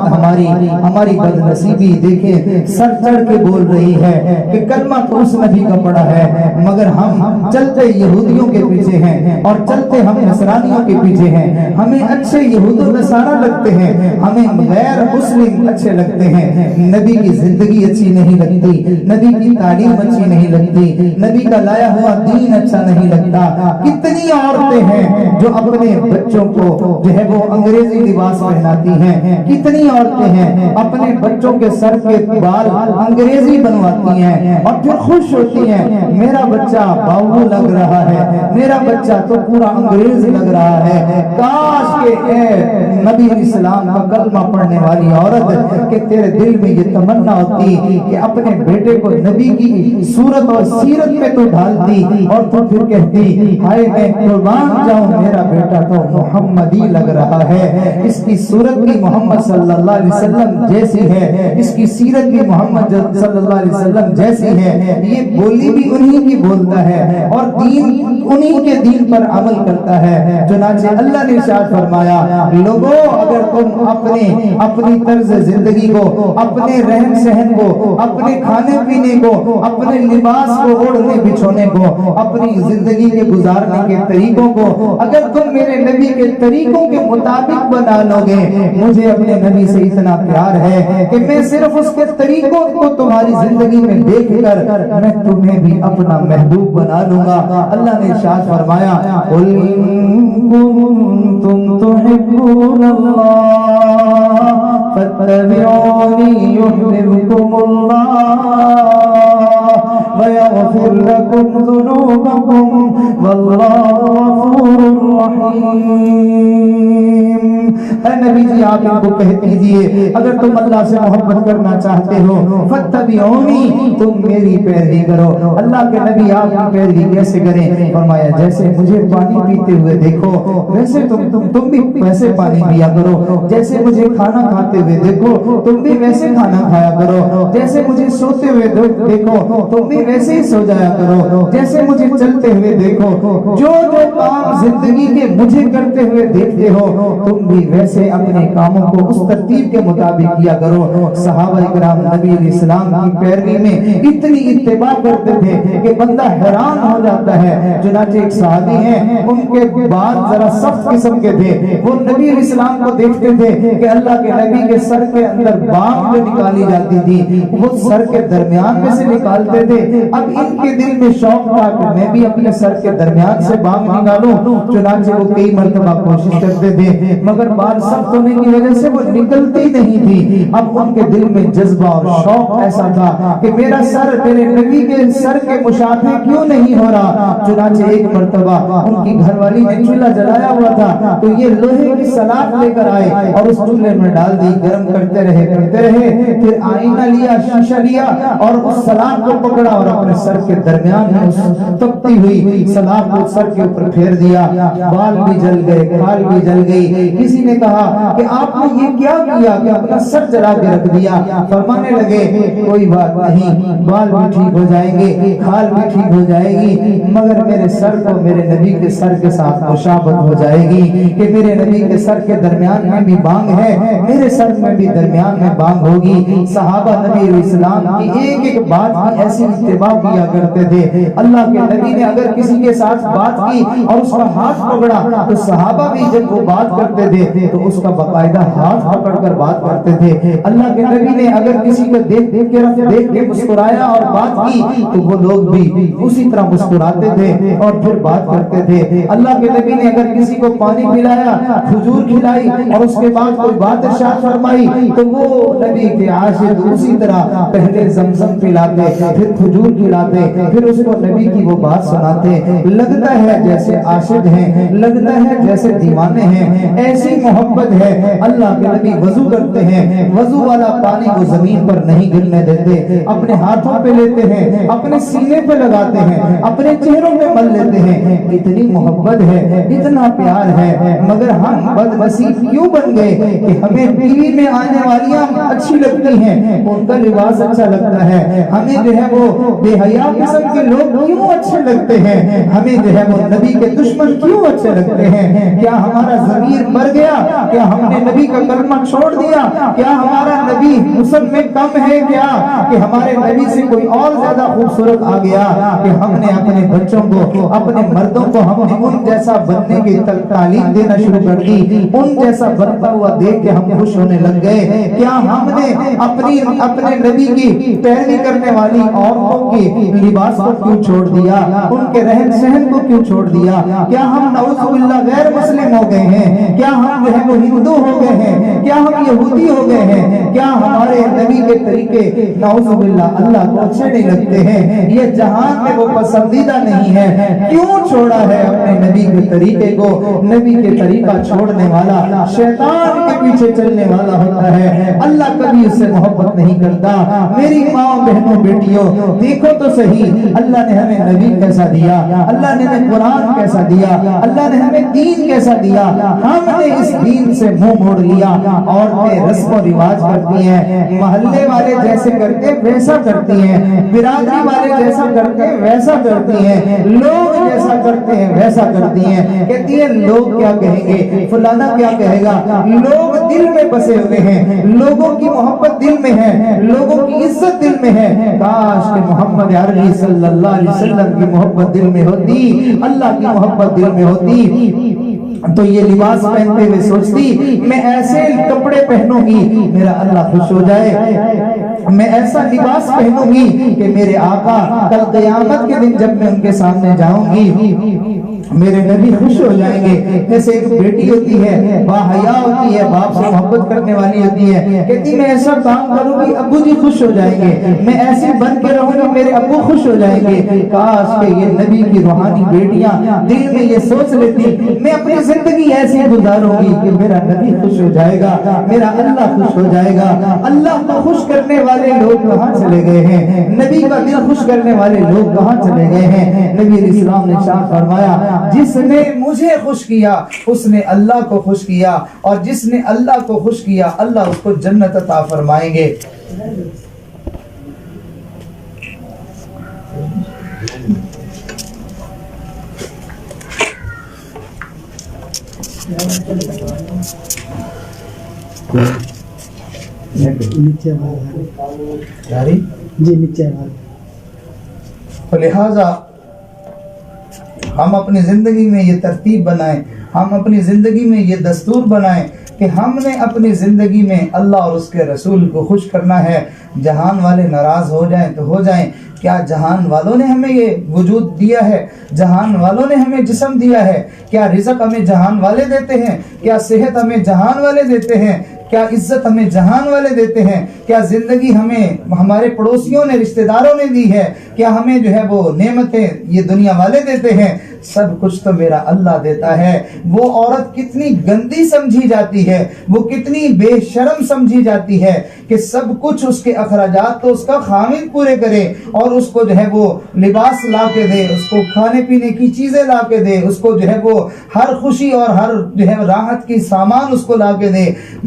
ہماری بد نصیبی دیکھیں سر چڑھ کے بول رہی ہے کہ کلمہ تو اس نبی کا پڑا ہے، مگر ہم چلتے یہودیوں کے پیچھے ہیں اور چلتے ہم نصرانیوں کے پیچھے ہیں۔ ہمیں اچھے یہود و نصارہ لگتے ہیں، ہمیں غیر مسلم اچھے لگتے ہیں، نبی کی زندگی اچھی نہیں لگتی، نبی کی تعلیم اچھی نہیں لگتی، نبی کا لایا ہوا دین اچھا نہیں لگتا۔ کتنی عورتیں ہیں جو اپنے بچوں کو جو ہے وہ انگریزی لباس پہناتی ہیں، کتنی عورتیں ہیں اپنے بچوں کے سر کے بال انگریزی بنواتی ہیں اور پھر خوش ہوتی ہیں میرا بچہ باؤ لگ رہا ہے، میرا بچہ تو پورا انگریز لگ رہا ہے۔ کاش کہ اے نبی اسلام کا کلمہ پڑھنے والی عورت کہ تیرے دل میں یہ تمنا ہوتی کہ اپنے بیٹے کو نبی کی صورت اور سیرت میں تو ڈالتی اور تو پھر کہتی ہائے میں قربان جاؤں میرا بیٹا تو محمدی لگ رہا ہے، اس کی صورت بھی محمد صلی اللہ علیہ وسلم جیسی ہے، اس کی سیرت بھی محمد صلی اللہ علیہ وسلم جیسی ہے، یہ بولی بھی انہی کی بولتا ہے اور دین انہی کے دین پر عمل کرتا ہے۔ چنانچہ اللہ نے ارشاد فرمایا لوگوں اگر تم اپنی طرز زندگی کو، اپنے رہن سہن کو، اپنے کھانے پینے کو، اپنے لباس کو، اوڑھنے بچھونے کو، اپنی زندگی کے گزارنے کے طریقوں کو اگر تم میرے نبی کے طریقوں کے مطابق بنا لو گے، مجھے اپنے نبی سے اتنا پیار ہے کہ میں صرف اس کے طریقوں کو تمہاری زندگی میں دیکھ کر میں تمہیں بھی اپنا محبوب بنا لوں گا۔ اللہ نے ارشاد فرمایا قُلْ إِن كُنتُمْ تُحِبُّونَ اللَّهَ فَاتَّبِعُونِي يُحْبِبْكُمُ اللَّهُ وَيَغْفِرْ لَكُمْ ذُنُوبَكُمْ وَاللَّهُ غَفُورٌ رَحِيمٌ۔ اے نبی جی آپ ان کو کہہ دیجئے اگر تم اللہ سے محبت کرنا چاہتے ہو فَاتَّبِعُونِی، تم میری پیروی کرو۔ اللہ کے نبی آپ کی پیروی کیسے کریں؟ فرمایا جیسے مجھے پانی پیتے ہوئے دیکھو ویسے تم بھی ویسے پانی پیا کرو، جیسے مجھے کھانا کھاتے ہوئے دیکھو تم بھی ویسے کھانا کھایا کرو، جیسے مجھے سوتے ہوئے دیکھو تم بھی ویسے ہی سو جایا کرو، جیسے مجھے چلتے ہوئے دیکھو، جو کام زندگی کے مجھے کرتے ہوئے دیکھتے ہو تم بھی ویسے اپنے کاموں کو اس ترتیب کے مطابق کیا کرو۔ صحابہ کرام نبی علیہ السلام کی پیروی میں اتنی اتباع کرتے تھے کہ بندہ حیران ہو جاتا ہے۔ چنانچہ ایک صحابی ہیں ان کے بعد ذرا سخت قسم کے تھے، وہ نبی علیہ السلام کو دیکھتے تھے کہ اللہ کے نبی کے سر کے اندر بانگ جو نکالی جاتی تھی وہ سر کے درمیان میں سے نکالتے تھے۔ اب ان کے دل میں شوق تھا کہ میں بھی اپنے سر کے درمیان سے بانگ نکالوں، چنانچہ وہ کئی مرتبہ کوشش کرتے تھے مگر بال سخت ہونے کی وجہ سے وہ نکلتی نہیں تھی۔ اب ان کے دل میں جذبہ اور شوق ایسا تھا کہ میرا سر میرے نبی کے سر کے مشابہ کیوں نہیں ہو رہا۔ چنانچہ ایک مرتبہ ان کی گھر والی نے چولہا جلایا ہوا تھا تو یہ لوہے کی سلاخ لے کر آئے اور اس چولہے میں ڈال دی، گرم کرتے رہے، پھر آئینہ لیا، شیشہ لیا اور اس سلاخ کو پکڑا اور اپنے سر کے درمیان میں اس تپتی ہوئی سلاخ کو سر کے اوپر پھیر دیا، بال بھی جل گئے، کھال بھی جل گئی۔ کسی نے کہا کہ آپ نے یہ کیا کیا کہ اپنا سر جلا کے رکھ دیا؟ فرمانے لگے کوئی بات نہیں، بال بھی ٹھیک ہو جائیں گے، کھال بھی ٹھیک ہو جائے گی، مگر میرے سر کو میرے نبی کے سر کے ساتھ مشابہت ہو جائے گی کہ میرے نبی کے سر کے درمیان میں بھی بانگ ہے، میرے سر میں بھی درمیان میں بانگ ہوگی۔ صحابہ نبی علیہ السلام کی ایک ایک بات کی ایسی اتباع کیا کرتے تھے۔ اللہ کے نبی نے اگر کسی کے ساتھ بات کی اور اس کا ہاتھ پکڑا تو صحابہ بھی جب وہ بات کرتے تھے تو اس کا باقاعدہ ہاتھ پکڑ کر بات کرتے تھے۔ اللہ کے نبی نے اگر کسی کو دیکھ کے مسکرایا اور بات کی تو وہ لوگ بھی اسی طرح مسکراتے تھے اور پھر بات کرتے تھے۔ اللہ کے نبی نے اگر کسی کو پانی پلایا، کھجور کھلائی اور اس کے بعد کوئی بات ارشاد فرمائی تو وہ نبی کے عاشق اسی طرح پہلے زمزم پلاتے، پھر کھجور کھلاتے، پھر اس کو نبی کی وہ بات سناتے۔ لگتا ہے جیسے عاشق ہیں، لگتا ہے جیسے دیوانے ہیں، ایسی محبت ہے۔ اللہ کے نبی وضو کرتے ہیں، وضو والا پانی وہ زمین پر نہیں گرنے دیتے، اپنے ہاتھوں پہ لیتے ہیں، اپنے سینے پہ لگاتے ہیں، اپنے چہروں پہ مل لیتے ہیں۔ اتنی محبت ہے، اتنا پیار ہے، مگر ہم بد نصیب کیوں بن گئے کہ ہمیں ٹی وی میں آنے والیاں اچھی لگتی ہیں، ان کا لباس اچھا لگتا ہے، ہمیں جو ہے وہ بے حیا قسم کے لوگ کیوں اچھے لگتے ہیں، ہمیں جو ہے وہ نبی کے دشمن کیوں اچھے لگتے ہیں؟ کیا ہمارا ضمیر مر گیا؟ کیا ہم نے نبی کا کلمہ چھوڑ دیا؟ کیا ہمارا نبی حسن میں کم ہے کیا کہ ہمارے نبی سے کوئی اور زیادہ خوبصورت آ گیا کہ ہم نے اپنے بچوں کو، اپنے مردوں کو ہم نے ان جیسا بننے کی تعلیم دینا شروع کر دی، ان جیسا بنتا ہوا دیکھ کے ہم خوش ہونے لگ گئے؟ کیا ہم نے اپنے نبی کی پیروی کرنے والی عورتوں کی لباس کو کیوں چھوڑ دیا؟ ان کے رہن سہن کو کیوں چھوڑ دیا؟ کیا ہم نعوذ باللہ غیر مسلم ہو گئے ہیں؟ کیا ہم جو ہے وہ ہندو ہو گئے ہیں؟ کیا ہم یہودی ہو گئے ہیں؟ کیا ہمارے نبی کے طریقے نعوذ باللہ اللہ کو اچھے نہیں لگتے ہیں؟ یہ جہان میں وہ پسندیدہ نہیں ہے؟ کیوں چھوڑا ہے اپنے نبی کے طریقے کو؟ نبی کے طریقہ چھوڑنے والا شیطان کے پیچھے چلنے والا ہوتا ہے، اللہ کبھی اس سے محبت نہیں کرتا۔ میری ماں بہنوں بیٹیوں، دیکھو تو صحیح، اللہ نے ہمیں نبی کیسا دیا، اللہ نے ہمیں قرآن کیسا دیا، اللہ نے ہمیں دین کیسا دیا۔ ہم نے اس دین سے منہ موڑ لیا۔ عورتیں رسم و رواج کرتی ہیں، محلے والے جیسے کرتے ویسا کرتی ہیں، برادری والے جیسا کرتے ویسا کرتی ہیں، لوگ جیسا کرتے ہیں ویسا کرتی ہیں۔ کہتی ہے لوگ کیا کہیں گے، فلانا کیا کہے گا؟ لوگ دل میں بسے ہوئے ہیں، لوگوں کی محبت دل میں ہے، لوگوں کی عزت دل میں ہے۔ کاش کہ محمد عربی صلی اللہ علیہ وسلم کی محبت دل میں ہوتی، اللہ کی محبت دل میں ہوتی تو یہ لباس پہنتے ہوئے سوچتی میں ایسے کپڑے پہنوں گی میرا اللہ خوش ہو جائے، میں ایسا لباس پہنوں گی کہ میرے آقا کل قیامت کے دن جب میں ان کے سامنے جاؤں گی میرے نبی خوش ہو جائیں گے۔ جیسے ایک بیٹی ہوتی ہے، باحیا ہوتی ہے، باپ سے محبت کرنے والی ہوتی ہے، کہتی میں ایسا کام کروں گی ابو جی خوش ہو جائیں گے، میں ایسے بن کے رہوں گی میرے ابو خوش ہو جائیں گے۔ کاش کہ یہ نبی کی روحانی بیٹیاں دل میں یہ سوچ لیتی میں اپنی زندگی ایسی گزاروں گی کہ میرا نبی خوش ہو جائے گا، میرا اللہ خوش ہو جائے گا۔ اللہ کو خوش کرنے والے لوگ کہاں چلے گئے ہیں؟ نبی کا دل خوش کرنے والے لوگ کہاں چلے گئے ہیں؟ نبی علیہ السلام نے ارشاد فرمایا جس نے مجھے خوش کیا اس نے اللہ کو خوش کیا، اور جس نے اللہ کو خوش کیا اللہ اس کو جنت عطا فرمائیں گے۔ تو لہذا ہم اپنی زندگی میں یہ ترتیب بنائیں، ہم اپنی زندگی میں یہ دستور بنائیں کہ ہم نے اپنی زندگی میں اللہ اور اس کے رسول کو خوش کرنا ہے۔ جہان والے ناراض ہو جائیں تو ہو جائیں، کیا جہان والوں نے ہمیں یہ وجود دیا ہے؟ جہان والوں نے ہمیں جسم دیا ہے؟ کیا رزق ہمیں جہان والے دیتے ہیں؟ کیا صحت ہمیں جہان والے دیتے ہیں؟ کیا عزت ہمیں جہان والے دیتے ہیں؟ کیا زندگی ہمیں ہمارے پڑوسیوں نے، رشتہ داروں نے دی ہے؟ کیا ہمیں جو ہے وہ نعمتیں یہ دنیا والے دیتے ہیں؟ سب کچھ تو میرا اللہ دیتا ہے۔ وہ عورت کتنی گندی سمجھی جاتی ہے، وہ کتنی بے شرم سمجھی جاتی ہے کہ سب کچھ اس کے اخراجات تو اس کا خامد پورے کرے، اور اس کو جو ہے وہ لباس لا کے دے، اس کو کھانے پینے کی چیزیں لا کے دے، اس کو جو ہے وہ ہر خوشی اور ہر جو ہے راحت کی سامان اس کو لا کے دے،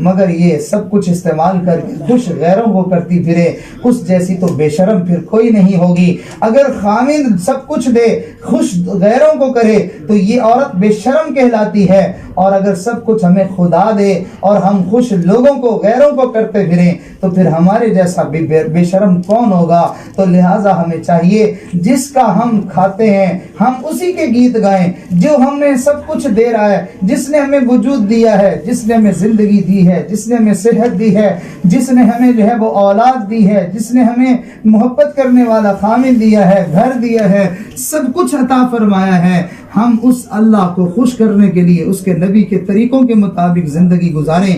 مگر یہ سب کچھ استعمال کر کے خوش غیروں کو کرتی پھرے۔ اس جیسی تو بے شرم پھر کوئی نہیں ہوگی۔ اگر خامد سب کچھ دے، خوش غیروں کو کرے تو یہ عورت بے شرم کہلاتی ہے، اور اگر سب کچھ ہمیں خدا دے اور ہم خوش لوگوں کو غیروں کو کرتے پھریں تو پھر ہمارے جیسا بے شرم کون ہوگا؟ تو لہٰذا ہمیں چاہیے جس کا ہم کھاتے ہیں ہم اسی کے گیت گائیں، جو ہمیں سب کچھ دے رہا ہے، جس نے ہمیں وجود دیا ہے، جس نے ہمیں زندگی دی ہے، جس نے ہمیں صحت دی ہے، جس نے ہمیں جو ہے وہ اولاد دی ہے، جس نے ہمیں محبت کرنے والا خامد دیا ہے، گھر دیا ہے، سب کچھ عطا فرمایا ہے، ہم اس اللہ کو خوش کرنے کے لیے اس کے نبی کے طریقوں کے مطابق زندگی گزاریں۔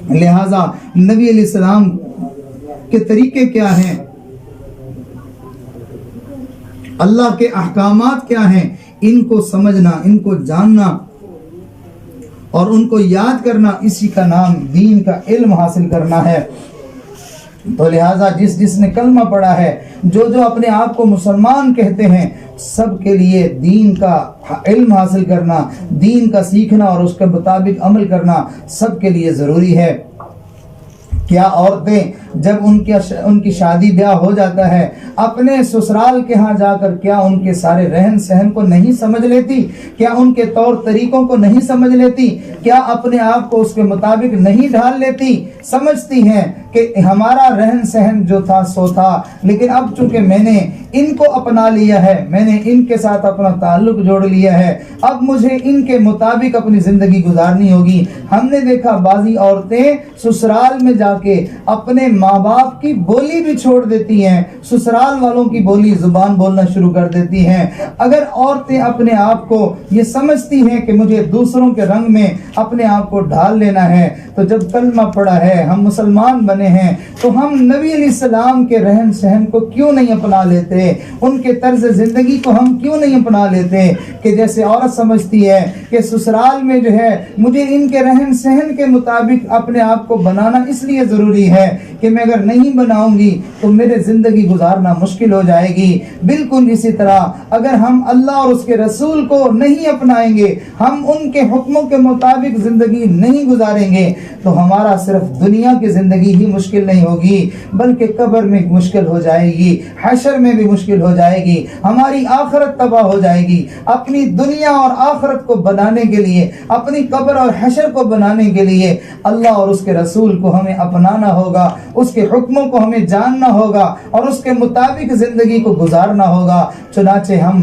لہٰذا نبی علیہ السلام کے طریقے کیا ہیں، اللہ کے احکامات کیا ہیں، ان کو سمجھنا، ان کو جاننا اور ان کو یاد کرنا، اسی کا نام دین کا علم حاصل کرنا ہے۔ تو لہٰذا جس نے کلمہ پڑھا ہے، جو اپنے آپ کو مسلمان کہتے ہیں، سب کے لیے دین کا علم حاصل کرنا، دین کا سیکھنا اور اس کے مطابق عمل کرنا سب کے لیے ضروری ہے۔ کیا عورتیں جب ان کی شادی بیاہ ہو جاتا ہے اپنے سسرال کے ہاں جا کر کیا ان کے سارے رہن سہن کو نہیں سمجھ لیتی؟ کیا ان کے طور طریقوں کو نہیں سمجھ لیتی؟ کیا اپنے آپ کو اس کے مطابق نہیں ڈھال لیتی؟ سمجھتی ہیں کہ ہمارا رہن سہن جو تھا سو تھا، لیکن اب چونکہ میں نے ان کو اپنا لیا ہے، میں نے ان کے ساتھ اپنا تعلق جوڑ لیا ہے، اب مجھے ان کے مطابق اپنی زندگی گزارنی ہوگی۔ ہم نے دیکھا بعضی عورتیں سسرال میں جا کے اپنے ماں باپ کی بولی بھی چھوڑ دیتی ہیں، سسرال والوں کی بولی زبان بولنا شروع کر دیتی ہیں۔ اگر عورتیں اپنے آپ کو یہ سمجھتی ہیں کہ مجھے دوسروں کے رنگ میں اپنے آپ کو ڈھال لینا ہے، تو جب کلمہ پڑا ہے، ہم مسلمان بنے ہیں، تو ہم نبی علیہ السلام کے رہن سہن کو کیوں نہیں اپنا لیتے؟ ان کے طرز زندگی کو ہم کیوں نہیں اپنا لیتے؟ کہ جیسے عورت سمجھتی ہے کہ سسرال میں جو ہے مجھے ان کے رہن سہن کے مطابق اپنے آپ کو بنانا اس لیے ضروری ہے کہ میں اگر نہیں بناؤں گی تو میرے زندگی گزارنا مشکل ہو جائے گی۔ بالکل اسی طرح اگر ہم اللہ اور اس کے رسول کو نہیں اپنائیں گے، ہم ان کے حکموں کے مطابق زندگی نہیں گزاریں گے، تو ہمارا صرف دنیا کی زندگی ہی مشکل نہیں ہوگی بلکہ قبر میں مشکل ہو جائے گی، حشر میں بھی مشکل ہو جائے گی، ہماری آخرت تباہ ہو جائے گی۔ اپنی دنیا اور آخرت کو بنانے کے لیے، اپنی قبر اور حشر کو بنانے کے لیے اللہ اور اس کے رسول کو ہمیں اپنانا ہوگا، اس کے حکموں کو ہمیں جاننا ہوگا اور اس کے مطابق زندگی کو گزارنا ہوگا۔ چنانچہ ہم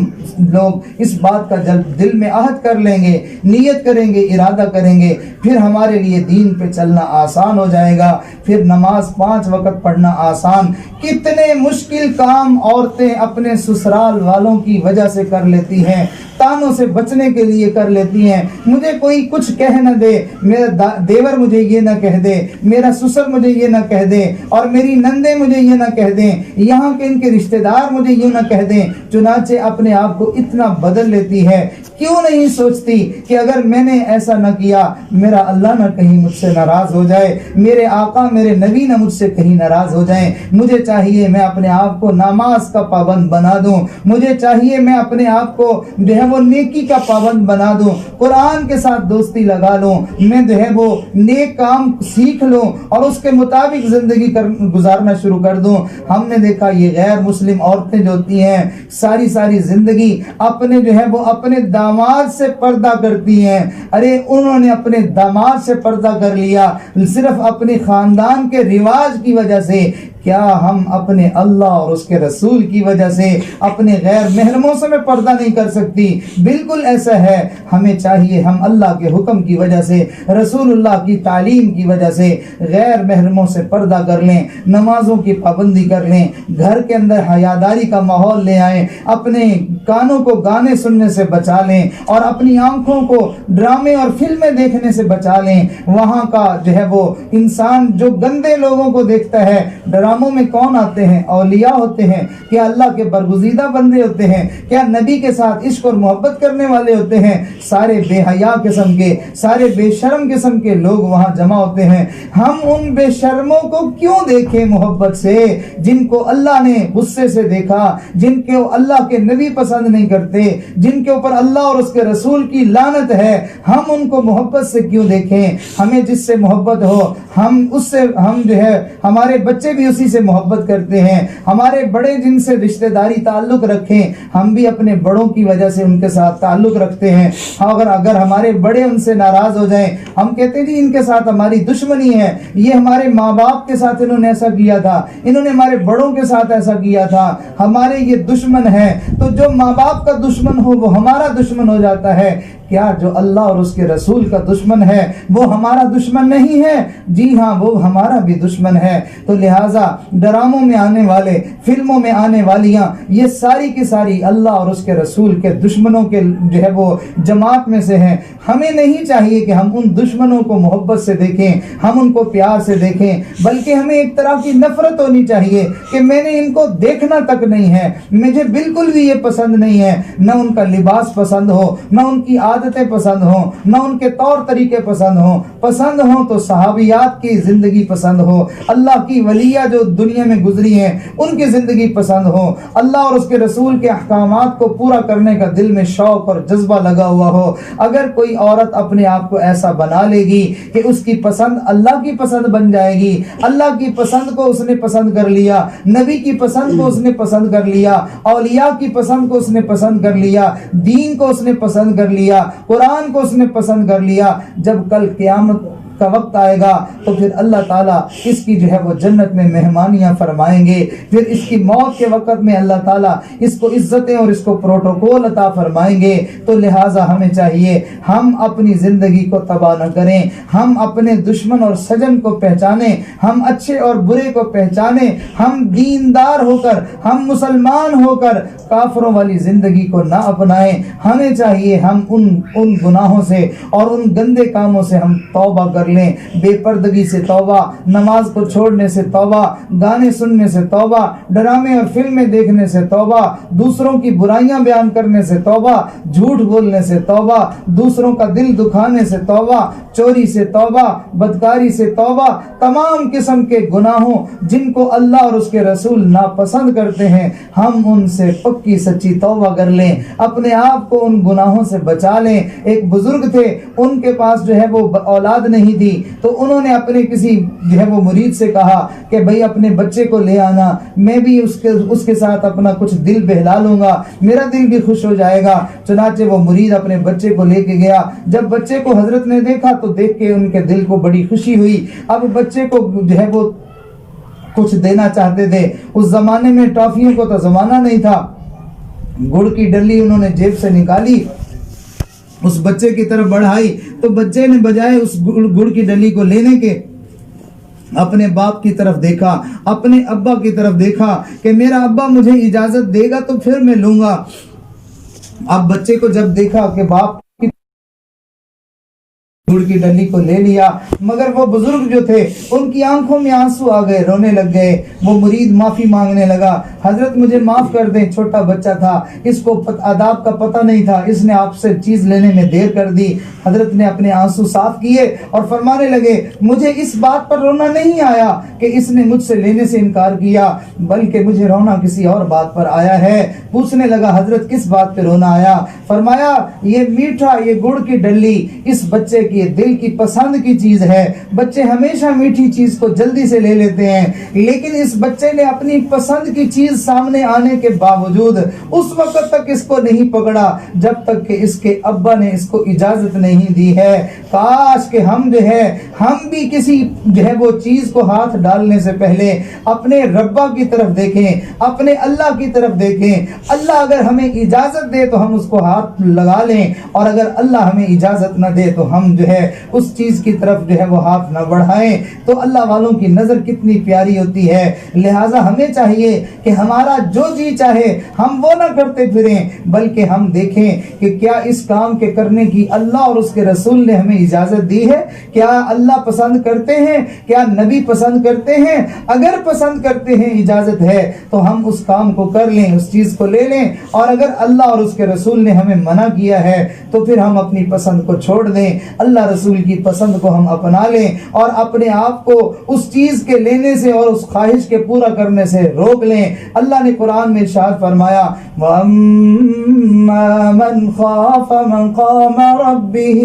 لوگ اس بات کا دل میں عہد کر لیں گے، نیت کریں گے، ارادہ کریں گے، پھر ہمارے لیے دین پہ چلنا آسان ہو جائے گا، پھر نماز 5 وقت پڑھنا آسان۔ کتنے مشکل کام عورتیں اپنے سسرال والوں کی وجہ سے کر لیتی ہیں، تانوں سے بچنے کے لیے کر لیتی ہیں۔ مجھے کوئی کچھ کہہ نہ دے، میرا دیور مجھے یہ نہ کہہ دے، میرا سسر مجھے یہ نہ کہہ دے، اور میری نندے مجھے یہ نہ کہہ دیں، یہاں کے ان کے رشتہ دار مجھے یوں نہ کہہ دیں۔ چنانچہ اپنے آپ کو اتنا بدل لیتی ہے، کیوں نہیں سوچتی کہ اگر میں نے ایسا نہ کیا میرا اللہ نہ کہیں مجھ سے ناراض ہو جائے، میرے آقا میرے نبی نہ مجھ سے کہیں ناراض ہو جائیں۔ مجھے چاہیے میں اپنے آپ کو نماز کا پابند بنا دوں، مجھے چاہیے میں اپنے آپ کو جو ہے وہ نیکی کا پابند بنا دوں، قرآن کے ساتھ دوستی لگا لوں، میں جو ہے وہ نیک کام سیکھ لوں اور اس کے مطابق زندگی گزارنا شروع کر دوں۔ ہم نے دیکھا یہ غیر مسلم عورتیں جو ہوتی ہیں ساری زندگی اپنے جو ہے وہ اپنے داماد سے پردہ کرتی ہیں۔ ارے انہوں نے اپنے داماد سے پردہ کر لیا صرف اپنے خاندان کے رواج کی وجہ سے، کیا ہم اپنے اللہ اور اس کے رسول کی وجہ سے اپنے غیر محرموں سے میں پردہ نہیں کر سکتی؟ بالکل ایسا ہے، ہمیں چاہیے ہم اللہ کے حکم کی وجہ سے، رسول اللہ کی تعلیم کی وجہ سے غیر محرموں سے پردہ کر لیں، نمازوں کی پابندی کر لیں، گھر کے اندر حیاداری کا ماحول لے آئیں، اپنے کانوں کو گانے سننے سے بچا لیں اور اپنی آنکھوں کو ڈرامے اور فلمیں دیکھنے سے بچا لیں۔ وہاں کا جو ہے وہ انسان جو گندے لوگوں کو دیکھتا ہے، ڈراموں میں کون آتے ہیں؟ اولیاء ہوتے ہیں، کیا اللہ کے برگزیدہ بندے ہوتے ہیں، کیا نبی کے ساتھ عشق اور محبت کرنے والے ہوتے ہیں؟ سارے بے حیا قسم کے، سارے بے شرم قسم کے لوگ وہاں جمع ہوتے ہیں۔ ہم ان بے شرموں کو کیوں دیکھیں محبت سے، جن کو اللہ نے غصے سے دیکھا، جن کو اللہ کے نبی پسند نہیں کرتے، جن کے اوپر اللہ اور اس کے رسول کی لعنت ہے، ہم ان کو محبت سے کیوں دیکھیں؟ ہمیں جس سے محبت ہو ہم اس سے، ہم جو ہے ہمارے بچے بھی اسی سے محبت کرتے ہیں، ہمارے بڑے جن سے رشتہ داری تعلق رکھیں ہم بھی اپنے بڑوں کی وجہ سے ان کے ساتھ تعلق رکھتے ہیں۔ اگر ہمارے بڑے ان سے ناراض ہو جائیں، ہم کہتے ہیں جی ان کے ساتھ ہماری دشمنی ہے، یہ ہمارے ماں باپ کے ساتھ انہوں نے ایسا کیا تھا، انہوں نے ہمارے بڑوں کے ساتھ ایسا کیا تھا، ہمارے یہ دشمن ہے۔ تو جو ماں باپ کا دشمن ہو وہ ہمارا دشمن ہو جاتا ہے، کیا جو اللہ اور اس کے رسول کا دشمن ہے وہ ہمارا دشمن نہیں ہے؟ جی ہاں، وہ ہمارا بھی دشمن ہے۔ تو لہٰذا ڈراموں میں آنے والے، فلموں میں آنے والیاں، یہ ساری کی ساری اللہ اور اس کے رسول کے دشمنوں کے جو ہے وہ جماعت میں سے ہیں۔ ہمیں نہیں چاہیے کہ ہم ان دشمنوں کو محبت سے دیکھیں، ہم ان کو پیار سے دیکھیں، بلکہ ہمیں ایک طرح کی نفرت ہونی چاہیے کہ میں نے ان کو دیکھنا تک نہیں ہے، مجھے بالکل بھی یہ پسند نہیں ہے، نہ ان کا لباس پسند ہو، نہ ان کی عادتیں پسند ہوں، نہ ان کے طور طریقے پسند ہوں تو صحابیات کی زندگی پسند ہو، اللہ کی ولیہ جو جو دنیا میں گزری ہیں ان کی زندگی پسند ہو، اللہ اور اس کے رسول کے احکامات کو پورا کرنے کا دل میں شوق اور جذبہ لگا ہوا ہو۔ اگر کوئی عورت اپنے آپ کو ایسا بنا لے گی کہ اس کی پسند اللہ کی پسند بن جائے گی، اللہ کی پسند کو اس نے پسند کر لیا، نبی کی پسند کو اس نے پسند کر لیا، اولیاء کی پسند کو اس نے پسند کر لیا، دین کو اس نے پسند کر لیا، قرآن کو اس نے پسند کر لیا، جب کل قیامت کا وقت آئے گا تو پھر اللہ تعالیٰ اس کی جو ہے وہ جنت میں مہمانیاں فرمائیں گے، پھر اس کی موت کے وقت میں اللہ تعالیٰ اس کو عزتیں اور اس کو پروٹوکول عطا فرمائیں گے۔ تو لہٰذا ہمیں چاہیے ہم اپنی زندگی کو تباہ نہ کریں، ہم اپنے دشمن اور سجن کو پہچانیں، ہم اچھے اور برے کو پہچانیں، ہم دیندار ہو کر، ہم مسلمان ہو کر کافروں والی زندگی کو نہ اپنائیں۔ ہمیں چاہیے ہم ان گناہوں سے اور ان گندے کاموں سے ہم توبہ کر لیں، بے پردگی سے توبہ، نماز کو چھوڑنے سے توبہ، گانے سننے سے توبہ، ڈرامے اور فلمیں دیکھنے سے توبہ، دوسروں کی برائیاں بیان کرنے سے توبہ، جھوٹ بولنے سے توبہ، دوسروں کا دل دکھانے سے توبہ، چوری سے توبہ، بدکاری سے توبہ، تمام قسم کے گناہوں جن کو اللہ اور اس کے رسول ناپسند کرتے ہیں ہم ان سے پکی سچی توبہ کر لیں، اپنے آپ کو ان گناہوں سے بچا لیں۔ ایک بزرگ تھے، ان کے پاس جو ہے وہ اولاد نہیں تھی، تو انہوں نے اپنے کسی جو ہے وہ مرید سے کہا کہ بھئی اپنے بچے کو لے آنا، میں بھی اس کے ساتھ اپنا کچھ دل بہلا لوں گا، میرا دل بھی خوش ہو جائے گا۔ چنانچہ وہ مرید اپنے بچے کو لے کے گیا، جب بچے کو حضرت نے دیکھا تو دیکھ کے ان کے دل کو بڑی خوشی ہوئی۔ اب بچے کو جو ہے وہ کچھ دینا چاہتے تھے، اس زمانے میں ٹافیوں کو تو زمانہ نہیں تھا، گڑ کی ڈلی انہوں نے جیب سے نکالی، اس بچے کی طرف بڑھائی تو بچے نے بجائے اس گڑ کی ڈلی کو لینے کے اپنے باپ کی طرف دیکھا، اپنے ابا کی طرف دیکھا کہ میرا ابا مجھے اجازت دے گا تو پھر میں لوں گا۔ اب بچے کو جب دیکھا کہ باپ گڑ کی ڈلی کو لے لیا، مگر وہ بزرگ جو تھے ان کی آنکھوں میں آنسو آ گئے، رونے لگ گئے۔ وہ مرید معافی مانگنے لگا، حضرت مجھے معاف کر دیں، چھوٹا بچہ تھا، اس کو آداب کا پتہ نہیں تھا، اس نے آپ سے چیز لینے میں دیر کر دی۔ حضرت نے اپنے آنسو صاف کیے اور فرمانے لگے مجھے اس بات پر رونا نہیں آیا کہ اس نے مجھ سے لینے سے انکار کیا، بلکہ مجھے رونا کسی اور بات پر آیا ہے۔ پوچھنے لگا حضرت کس بات پہ رونا آیا؟ فرمایا یہ میٹھا، یہ گڑ کی ڈلی اس بچے کی دل کی پسند کی چیز ہے، بچے ہمیشہ میٹھی چیز کو جلدی سے لے لیتے ہیں، لیکن اس بچے نے اپنی پسند کی چیز سامنے آنے کے باوجود اس وقت تک اس کو نہیں پکڑا جب تک کہ اس کے ابا نے اس کو اجازت نہیں دی ہے۔ کاش کہ ہم بھی کسی جو ہے وہ چیز کو ہاتھ ڈالنے سے پہلے اپنے ربا کی طرف دیکھیں، اپنے اللہ کی طرف دیکھیں۔ اللہ اگر ہمیں اجازت دے تو ہم اس کو ہاتھ لگا لیں، اور اگر اللہ ہمیں اجازت نہ دے تو ہم جو ہے اس چیز کی طرف جو ہے وہ ہاتھ نہ بڑھائیں۔ تو اللہ والوں کی نظر کتنی پیاری ہوتی ہے، لہٰذا ہمیں چاہیے کہ ہمارا جو جی چاہے ہم وہ نہ کرتے پھریں، بلکہ ہم دیکھیں کہ کیا اس کام کے کرنے کی اللہ اور اس کے رسول نے ہمیں اجازت دی ہے، کیا اللہ پسند کرتے ہیں، کیا نبی پسند کرتے ہیں؟ اگر پسند کرتے ہیں، اجازت ہے تو ہم اس کام کو کر لیں، اس چیز کو لے لیں، اور اگر اللہ اور اس کے رسول نے ہمیں منع کیا ہے تو پھر ہم اپنی پسند کو چھوڑ دیں، اللہ رسول کی پسند کو ہم اپنا لیں، اور اپنے آپ کو اس چیز کے لینے سے اور اس خواہش کے پورا کرنے سے روک لیں۔ اللہ نے قرآن میں ارشاد فرمایا وَأَمَّا مَنْ خَافَ مَقَامَ رَبِّهِ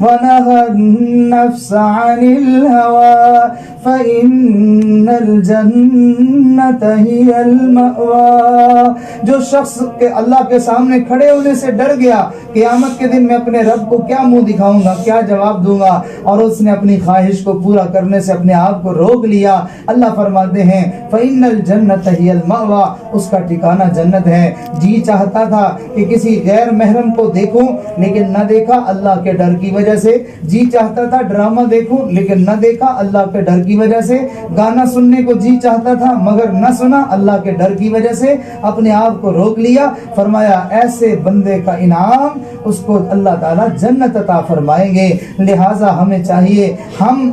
وَنَهَى النَّفْسَ عَنِ الْهَوَىٰ فَإِنَّ الْجَنَّةَ هِيَ الْمَأْوَىٰ۔ جو شخص کے اللہ کے سامنے کھڑے ہونے سے ڈر گیا، قیامت کے دن میں اپنے رب کو کیا منہ دکھاؤں گا، کیا جواب دوں گا، اور اس نے اپنی خواہش کو پورا کرنے سے اپنے آپ کو روک لیا، اللہ فرماتے ہیں فَإِنَّ الْجَنَّةَ هِيَ الْمَأْوَىٰ، اس کا ٹھکانہ جنت ہے۔ جی چاہتا تھا کہ کسی غیر محرم کو دیکھوں لیکن نہ دیکھا اللہ کے ڈر کی وجہ سے، جی چاہتا تھا ڈرامہ دیکھوں لیکن نہ دیکھا اللہ کے ڈر کی وجہ سے، گانا سننے کو جی چاہتا تھا مگر نہ سنا اللہ کے ڈر کی وجہ سے، اپنے آپ کو روک لیا۔ فرمایا ایسے بندے کا انعام اس کو اللہ تعالیٰ جنت عطا فرمائیں گے۔ لہٰذا ہمیں چاہیے ہم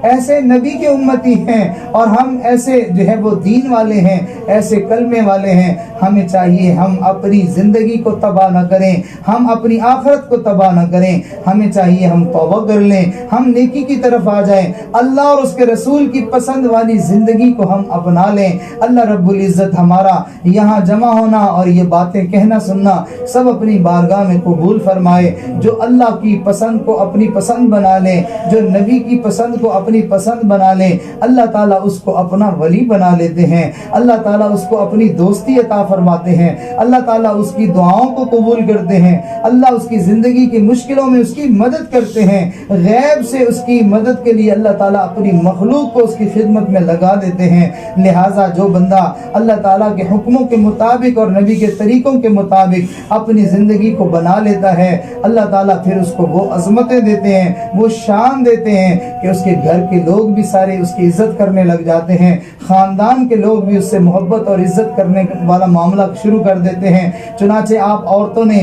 ایسے نبی کے امتی ہیں، اور ہم ایسے جو ہے وہ دین والے ہیں، ایسے کلمے والے ہیں، ہمیں چاہیے ہم اپنی زندگی کو تباہ نہ کریں، ہم اپنی آخرت کو تباہ نہ کریں، ہمیں چاہیے ہم توبہ کر لیں, ہم نیکی کی طرف آ جائیں, اللہ اور اس کے رسول کی پسند والی زندگی کو ہم اپنا لیں. اللہ رب العزت ہمارا یہاں جمع ہونا اور یہ باتیں کہنا سننا سب اپنی بارگاہ میں قبول فرمائے. جو اللہ کی پسند کو اپنی پسند بنا لے, جو نبی کی پسند کو اپنی پسند بنا لے, اللہ تعالیٰ اس کو اپنا ولی بنا لیتے ہیں, اللہ تعالیٰ اس کو اپنی دوستی عطا فرماتے ہیں, اللہ تعالیٰ اس کی دعاؤں کو قبول کرتے ہیں, اللہ اس کی زندگی کی مشکلوں میں اس کی مدد کرتے ہیں, غیب سے اس کی مدد کے لیے اللہ تعالیٰ اپنی مخلوق کو اس کی خدمت میں لگا دیتے ہیں. لہٰذا جو بندہ اللہ تعالیٰ کے حکموں کے مطابق اور نبی کے طریقوں کے مطابق اپنی زندگی کو بنا لیتا ہے, اللہ تعالیٰ پھر اس کو وہ عظمتیں دیتے ہیں, وہ شان دیتے ہیں کہ اس کے گھر کے لوگ بھی سارے اس کی عزت کرنے لگ جاتے ہیں, خاندان کے لوگ بھی اس سے محبت اور عزت کرنے والا معاملہ شروع کر دیتے ہیں. چنانچہ آپ عورتوں نے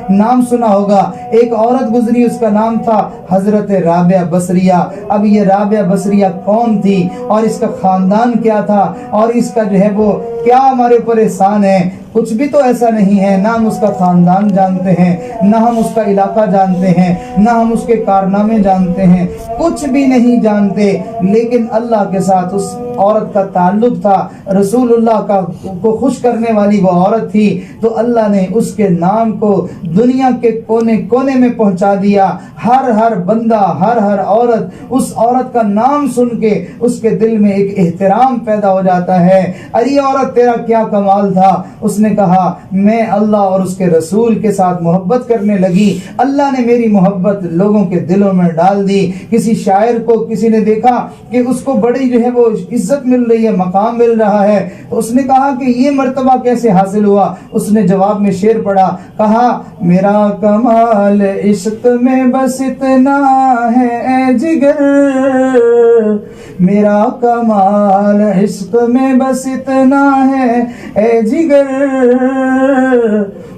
نام سنا ہوگا, ایک عورت گزری, اس کا نام تھا حضرت رابعہ بصریہ. اب یہ رابعہ بصریہ کون تھی اور اس کا خاندان کیا تھا اور اس کا جو ہے وہ کیا ہمارے اوپر احسان ہے؟ کچھ بھی تو ایسا نہیں ہے. نہ ہم اس کا خاندان جانتے ہیں, نہ ہم اس کا علاقہ جانتے ہیں, نہ ہم اس کے کارنامے جانتے ہیں, کچھ بھی نہیں جانتے. لیکن اللہ کے ساتھ اس عورت کا تعلق تھا, رسول اللہ کو خوش کرنے والی وہ عورت تھی, تو اللہ نے اس کے نام کو دنیا کے کونے کونے میں پہنچا دیا. ہر بندہ, ہر عورت اس عورت کا نام سن کے اس کے دل میں ایک احترام پیدا ہو جاتا ہے. ارے عورت تیرا کیا کمال تھا. اس نے کہا میں اللہ اور اس کے رسول کے ساتھ محبت کرنے لگی, اللہ نے میری محبت لوگوں کے دلوں میں ڈال دی. کسی شاعر کو کسی نے دیکھا کہ اس کو بڑی جو ہے وہ عزت مل رہی ہے, مقام مل رہا ہے, تو اس نے کہا کہ یہ مرتبہ کیسے حاصل ہوا؟ اس نے جواب میں شعر پڑھا, کہا میرا کمال عشق میں بس اتنا ہے اے جگر, میرا کمال عشق میں بس اتنا ہے اے جگر,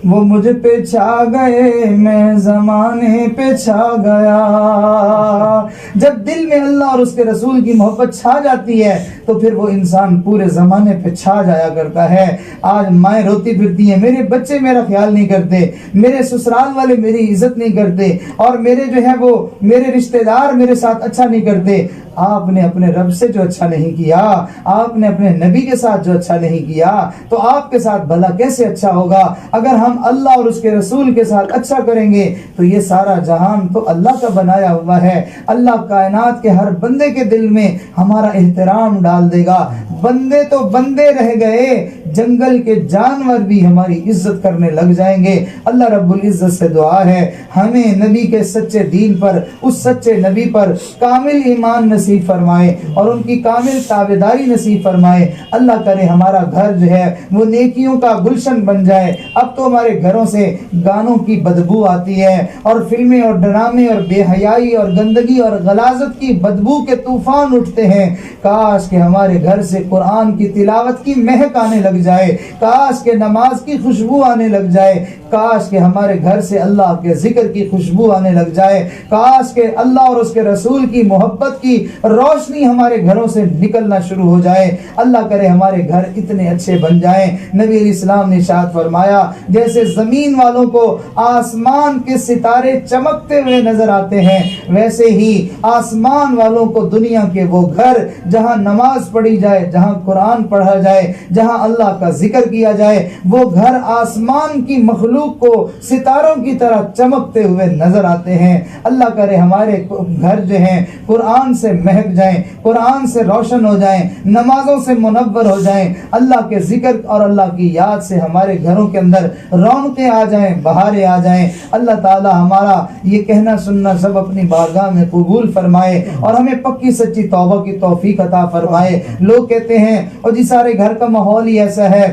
وہ مجھ پہ چھا گئے میں زمانے پہ چھا گیا. جب دل میں اللہ اور اس کے رسول کی محبت چھا جاتی ہے تو پھر وہ انسان پورے زمانے پہ چھا جایا کرتا ہے. آج مائیں روتی پھرتی ہیں, میرے بچے میرا خیال نہیں کرتے, میرے سسرال والے میری عزت نہیں کرتے, اور میرے جو ہے وہ میرے رشتہ دار میرے ساتھ اچھا نہیں کرتے. آپ نے اپنے رب سے جو اچھا نہیں کیا, آپ نے اپنے نبی کے ساتھ جو اچھا نہیں کیا, تو آپ کے ساتھ بھلا کیسے اچھا ہوگا؟ اگر ہم اللہ اور اس کے رسول کے ساتھ اچھا کریں گے تو یہ سارا جہان تو اللہ کا بنایا ہوا ہے. اللہ کائنات کے ہر بندے کے دل میں ہمارا احترام ڈال دے گا. بندے تو بندے رہ گئے, جنگل کے جانور بھی ہماری عزت کرنے لگ جائیں گے. اللہ رب العزت سے دعا ہے ہمیں نبی کے سچے دین پر, اس سچے نبی پر کامل ایمان نصیب فرمائے اور ان کی کامل تابعداری نصیب فرمائے. اللہ کرے ہمارا گھر جو ہے وہ نیکیوں کا گلشن بن جائے. اب تو ہمارے گھروں سے گانوں کی بدبو آتی ہے, اور فلمیں اور ڈرامے اور بے حیائی اور گندگی اور غلاظت کی بدبو کے طوفان اٹھتے ہیں. کاش کہ ہمارے گھر سے قرآن کی تلاوت کی مہک آنے لگ جائے, کاش کہ نماز کی خوشبو آنے لگ جائے, کاش کہ ہمارے گھر سے اللہ کے ذکر کی خوشبو آنے لگ جائے, کاش کہ اللہ اور اس کے رسول کی محبت کی روشنی ہمارے گھروں سے نکلنا شروع ہو جائے. اللہ کرے ہمارے گھر اتنے اچھے بن جائیں. نبی علیہ السلام نے ارشاد فرمایا جیسے زمین والوں کو آسمان کے ستارے چمکتے ہوئے نظر آتے ہیں, ویسے ہی آسمان والوں کو دنیا کے وہ گھر جہاں نماز پڑھی جائے, جہاں قرآن پڑھا جائے, جہاں اللہ کا ذکر کیا جائے, وہ گھر آسمان کی مخلوق کو ستاروں کی طرح چمکتے ہوئے نظر آتے ہیں. اللہ کرے ہمارے گھر جو ہیں قرآن سے مہک جائیں, قرآن سے روشن ہو جائیں, نمازوں سے منور ہو جائیں, اللہ کے ذکر اور اللہ کی یاد سے ہمارے گھروں کے اندر رونقیں آ جائیں, بہاریں آ جائیں. اللہ تعالی ہمارا یہ کہنا سننا سب اپنی بارگاہ میں قبول فرمائے اور ہمیں پکی سچی توبہ کی توفیق عطا فرمائے. لوگ کہتے ہیں اور جی سارے گھر کا ماحول ہی ایسا ہے,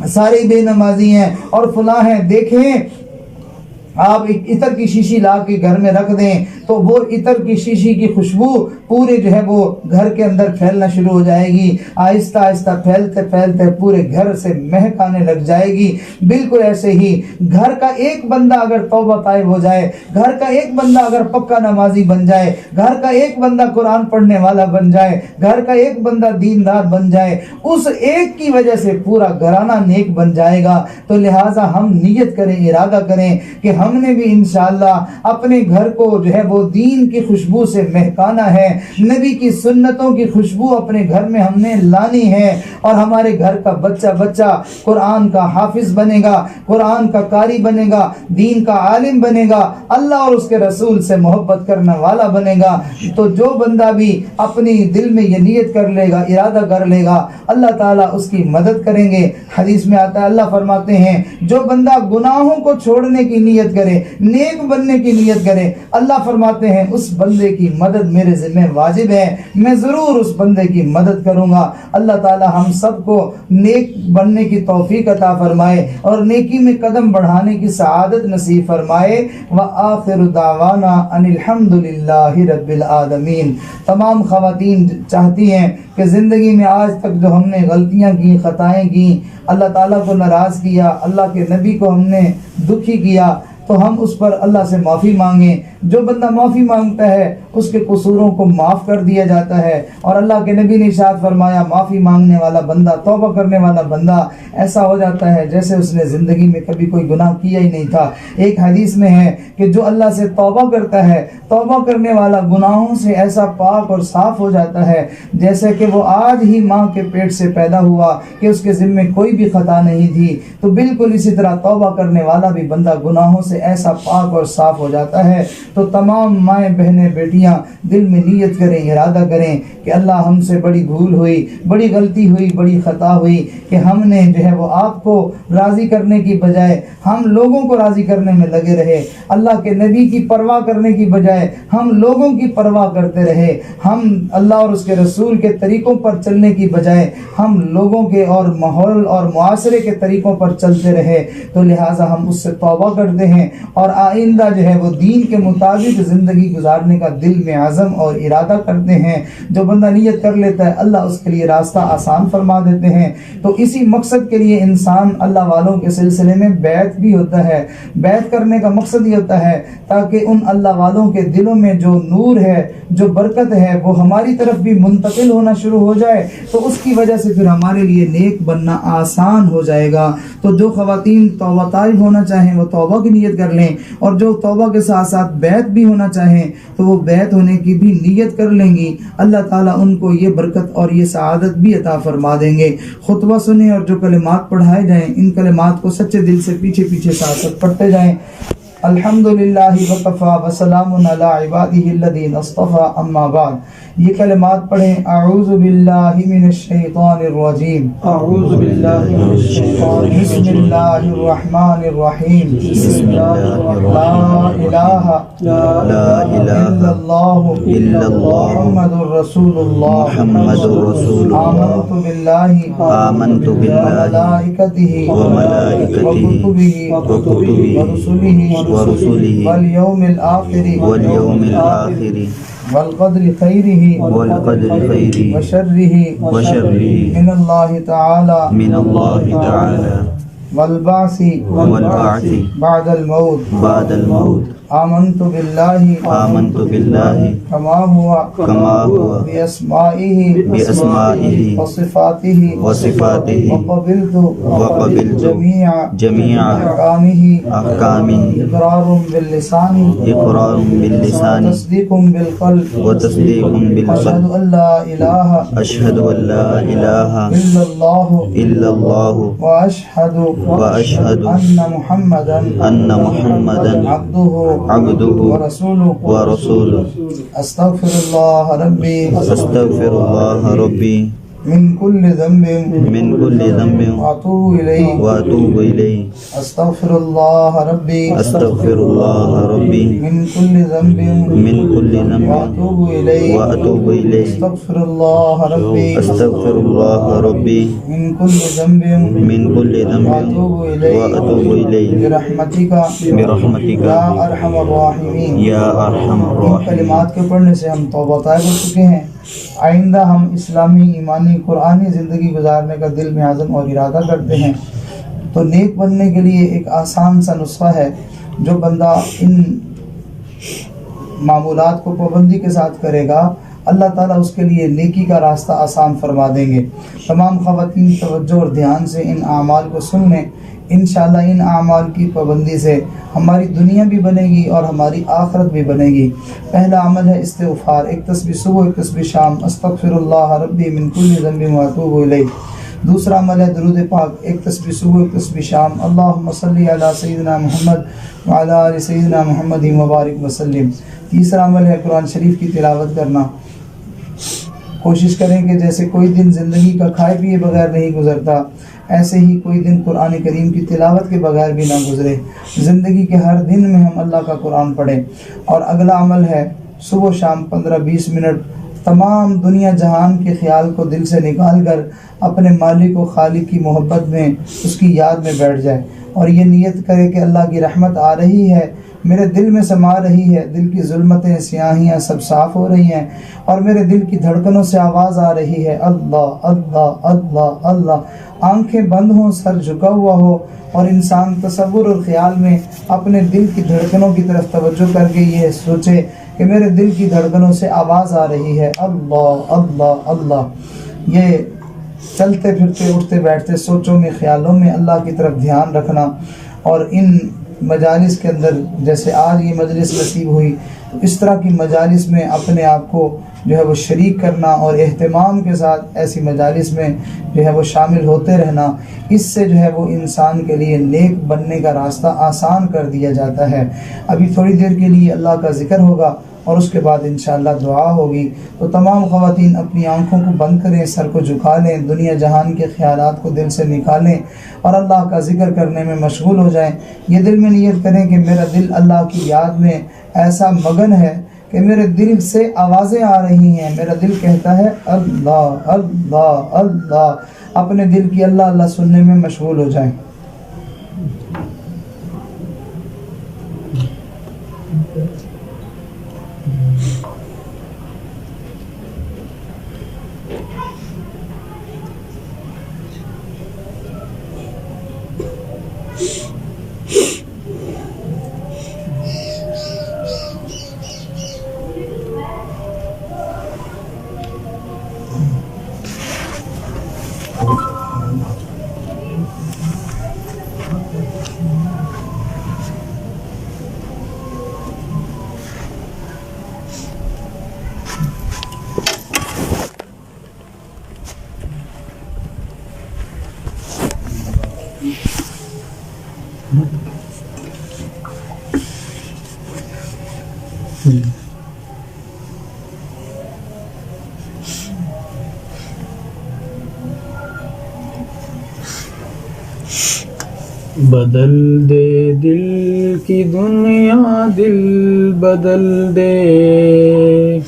سارے بے نمازی ہیں اور فلاں ہیں. دیکھیں آپ ایک عطر کی شیشی لا کے گھر میں رکھ دیں تو وہ عطر کی شیشی کی خوشبو پورے جو ہے وہ گھر کے اندر پھیلنا شروع ہو جائے گی. آہستہ آہستہ پھیلتے پھیلتے پورے گھر سے مہک آنے لگ جائے گی. بالکل ایسے ہی گھر کا ایک بندہ اگر توبہ طائب ہو جائے, گھر کا ایک بندہ اگر پکا نمازی بن جائے, گھر کا ایک بندہ قرآن پڑھنے والا بن جائے, گھر کا ایک بندہ دیندار بن جائے, اس ایک کی وجہ سے پورا گھرانہ نیک بن جائے گا. تو لہٰذا ہم نیت کریں, ارادہ کریں کہ ہم نے بھی انشاءاللہ اپنے گھر کو جو ہے وہ دین کی خوشبو سے مہکانا ہے، نبی کی سنتوں کی خوشبو اپنے گھر میں ہم نے لانی ہے، اور ہمارے گھر کا بچہ قرآن کا حافظ بنے گا، قرآن کا قاری بنے گا، دین کا عالم بنے گا، اللہ اور اس کے رسول سے محبت کرنے والا بنے گا۔ تو جو بندہ بھی اپنی دل میں یہ نیت کر لے گا، ارادہ کر لے گا، اللہ تعالیٰ اس کی مدد کریں گے۔ حدیث میں آتا ہے، اللہ فرماتے ہیں جو بندہ گناہوں کو چھوڑنے کی نیت کرے، نیک بننے کی نیت کرے، اللہ فرماتے ہیں اس بندے کی مدد میرے ذمہ واجب ہے، میں ضرور اس بندے کی مدد کروں گا۔ اللہ تعالیٰ ہم سب کو نیک بننے کی توفیق عطا فرمائے اور نیکی میں قدم بڑھانے کی سعادت نصیب فرمائے۔ وآخر دعوانا ان الحمد للہ رب العالمین۔ تمام خواتین چاہتی ہیں کہ زندگی میں آج تک جو ہم نے غلطیاں کی، خطائیں کی، اللہ تعالیٰ کو ناراض کیا، اللہ کے نبی کو ہم نے دکھی کیا، تو ہم اس پر اللہ سے معافی مانگیں۔ جو بندہ معافی مانگتا ہے اس کے قصوروں کو معاف کر دیا جاتا ہے، اور اللہ کے نبی نے ارشاد فرمایا معافی مانگنے والا بندہ، توبہ کرنے والا بندہ ایسا ہو جاتا ہے جیسے اس نے زندگی میں کبھی کوئی گناہ کیا ہی نہیں تھا۔ ایک حدیث میں ہے کہ جو اللہ سے توبہ کرتا ہے، توبہ کرنے والا گناہوں سے ایسا پاک اور صاف ہو جاتا ہے جیسے کہ وہ آج ہی ماں کے پیٹ سے پیدا ہوا، کہ اس کے ذمے کوئی بھی خطا نہیں تھی۔ تو بالکل اسی طرح توبہ کرنے والا بھی بندہ گناہوں سے ایسا پاک اور صاف ہو جاتا ہے۔ تو تمام مائیں بہنیں بیٹیاں دل میں نیت کریں، ارادہ کریں کہ اللہ ہم سے بڑی بھول ہوئی، بڑی غلطی ہوئی، بڑی خطا ہوئی کہ ہم نے جو ہے وہ آپ کو راضی کرنے کی بجائے ہم لوگوں کو راضی کرنے میں لگے رہے، اللہ کے نبی کی پرواہ کرنے کی بجائے ہم لوگوں کی پرواہ کرتے رہے، ہم اللہ اور اس کے رسول کے طریقوں پر چلنے کی بجائے ہم لوگوں کے اور ماحول اور معاشرے کے طریقوں پر چلتے رہے۔ تو لہٰذا ہم اس سے توبہ کرتے ہیں اور آئندہ جو ہے وہ دین کے مطابق زندگی گزارنے کا دل میں عزم اور ارادہ کرتے ہیں۔ جو بندہ نیت کر لیتا ہے اللہ اس کے لیے راستہ آسان فرما دیتے ہیں۔ تو اسی مقصد کے لیے انسان اللہ والوں کے سلسلے میں بیعت بھی ہوتا ہے۔ بیعت کرنے کا مقصد یہ ہوتا ہے تاکہ ان اللہ والوں کے دلوں میں جو نور ہے، جو برکت ہے، وہ ہماری طرف بھی منتقل ہونا شروع ہو جائے، تو اس کی وجہ سے پھر ہمارے لیے نیک بننا آسان ہو جائے گا۔ تو جو خواتین توبہ طائب ہونا چاہیں وہ توبہ کی نیت کر لیں، اور جو توبہ کے ساتھ ساتھ بیعت بھی ہونا چاہیں تو وہ بیعت ہونے کی بھی نیت کر لیں گی، اللہ تعالیٰ ان کو یہ برکت اور یہ سعادت بھی عطا فرما دیں گے۔ خطبہ سنیں اور جو کلمات پڑھائے جائیں ان کلمات کو سچے دل سے پیچھے پیچھے ساتھ ساتھ پڑھتے جائیں۔ الحمدللہ وکفی وسلام علی عبادہ الذین اصطفی، اما بعد۔ یہ کلمات پڑھیں۔ اعوذ باللہ من الشیطان الرجیم، اعوذ باللہ من الشیطان بسم اللہ الرحمن الرحیم، بسم اللہ الرحمن لا الہ لا الا اللہ محمد رسول اللہ محمد رسول آمنت باللہ آمنت وملائکتہ وملائکتہ وکتبہ ورسلہ والیوم الآخر والقدر خیرہ وشرہ من اللہ تعالی والبعث بعد الموت۔ آمنت باللہ کما ہوا بأسمائہ وصفاتہ وقبلت جمیع احکامہ اقرار باللسان وتصدیق بالقلب اشہد ان لا الہ الا اللہ واشہد ان محمدا عبدہ ورسولہ۔ استغفر اللہ ربی من کل ذنب واتوب الیہ۔ استغفر اللہ ربی من کل ذنب واتوب الیہ۔ استغفر اللہ ربی من کل ذنب واتوب الیہ برحمتک یا ارحم الراحمین۔ ان کلمات کے پڑھنے سے ہم توبہ طائب ہو چکے ہیں۔ آئندہ ہم اسلامی، ایمانی، قرآنی زندگی گزارنے کا دل میں عزم اور ارادہ کرتے ہیں۔ تو نیک بننے کے لیے ایک آسان سا نسخہ ہے، جو بندہ ان معمولات کو پابندی کے ساتھ کرے گا اللہ تعالیٰ اس کے لیے نیکی کا راستہ آسان فرما دیں گے۔ تمام خواتین توجہ اور دھیان سے ان اعمال کو سن لیں۔ انشاءاللہ ان اعمال کی پابندی سے ہماری دنیا بھی بنے گی اور ہماری آخرت بھی بنے گی۔ پہلا عمل ہے استغفار، ایک تسبیح صبح ایک تسبیح شام، استغفر اللہ ربی من کل ذنب واتوب الیہ۔ دوسرا عمل ہے درود پاک، ایک تسبیح صبح ایک تسبیح شام، اللہم صلی علی سیدنا محمد وعلی آل سیدنا محمد مبارک وسلم۔ تیسرا عمل ہے قرآن شریف کی تلاوت کرنا۔ کوشش کریں کہ جیسے کوئی دن زندگی کا کھائے پیے بغیر نہیں گزرتا، ایسے ہی کوئی دن قرآن کریم کی تلاوت کے بغیر بھی نہ گزرے۔ زندگی کے ہر دن میں ہم اللہ کا قرآن پڑھیں۔ اور اگلا عمل ہے صبح و شام 15-20 منٹ تمام دنیا جہان کے خیال کو دل سے نکال کر اپنے مالک و خالق کی محبت میں، اس کی یاد میں بیٹھ جائے اور یہ نیت کرے کہ اللہ کی رحمت آ رہی ہے، میرے دل میں سما رہی ہے، دل کی ظلمتیں سیاہیاں سب صاف ہو رہی ہیں اور میرے دل کی دھڑکنوں سے آواز آ رہی ہے اللہ اللہ اللہ اللہ۔ آنکھیں بند ہوں، سر جھکا ہوا ہو اور انسان تصور اور خیال میں اپنے دل کی دھڑکنوں کی طرف توجہ کر کے یہ سوچے کہ میرے دل کی دھڑکنوں سے آواز آ رہی ہے اللہ اللہ اللہ۔ یہ چلتے پھرتے اٹھتے بیٹھتے سوچوں میں خیالوں میں اللہ کی طرف دھیان رکھنا، اور ان مجالس کے اندر جیسے آج یہ مجلس نصیب ہوئی تو اس طرح کی مجالس میں اپنے آپ کو جو ہے وہ شریک کرنا اور اہتمام کے ساتھ ایسی مجالس میں جو ہے وہ شامل ہوتے رہنا، اس سے جو ہے وہ انسان کے لیے نیک بننے کا راستہ آسان کر دیا جاتا ہے۔ ابھی تھوڑی دیر کے لیے اللہ کا ذکر ہوگا اور اس کے بعد انشاءاللہ دعا ہوگی۔ تو تمام خواتین اپنی آنکھوں کو بند کریں، سر کو جھکا لیں، دنیا جہان کے خیالات کو دل سے نکالیں اور اللہ کا ذکر کرنے میں مشغول ہو جائیں۔ یہ دل میں نیت کریں کہ میرا دل اللہ کی یاد میں ایسا مگن ہے کہ میرے دل سے آوازیں آ رہی ہیں، میرا دل کہتا ہے اللہ اللہ اللہ۔ اپنے دل کی اللہ اللہ سننے میں مشغول ہو جائیں۔ بدل دے دل کی دنیا، دل بدل دے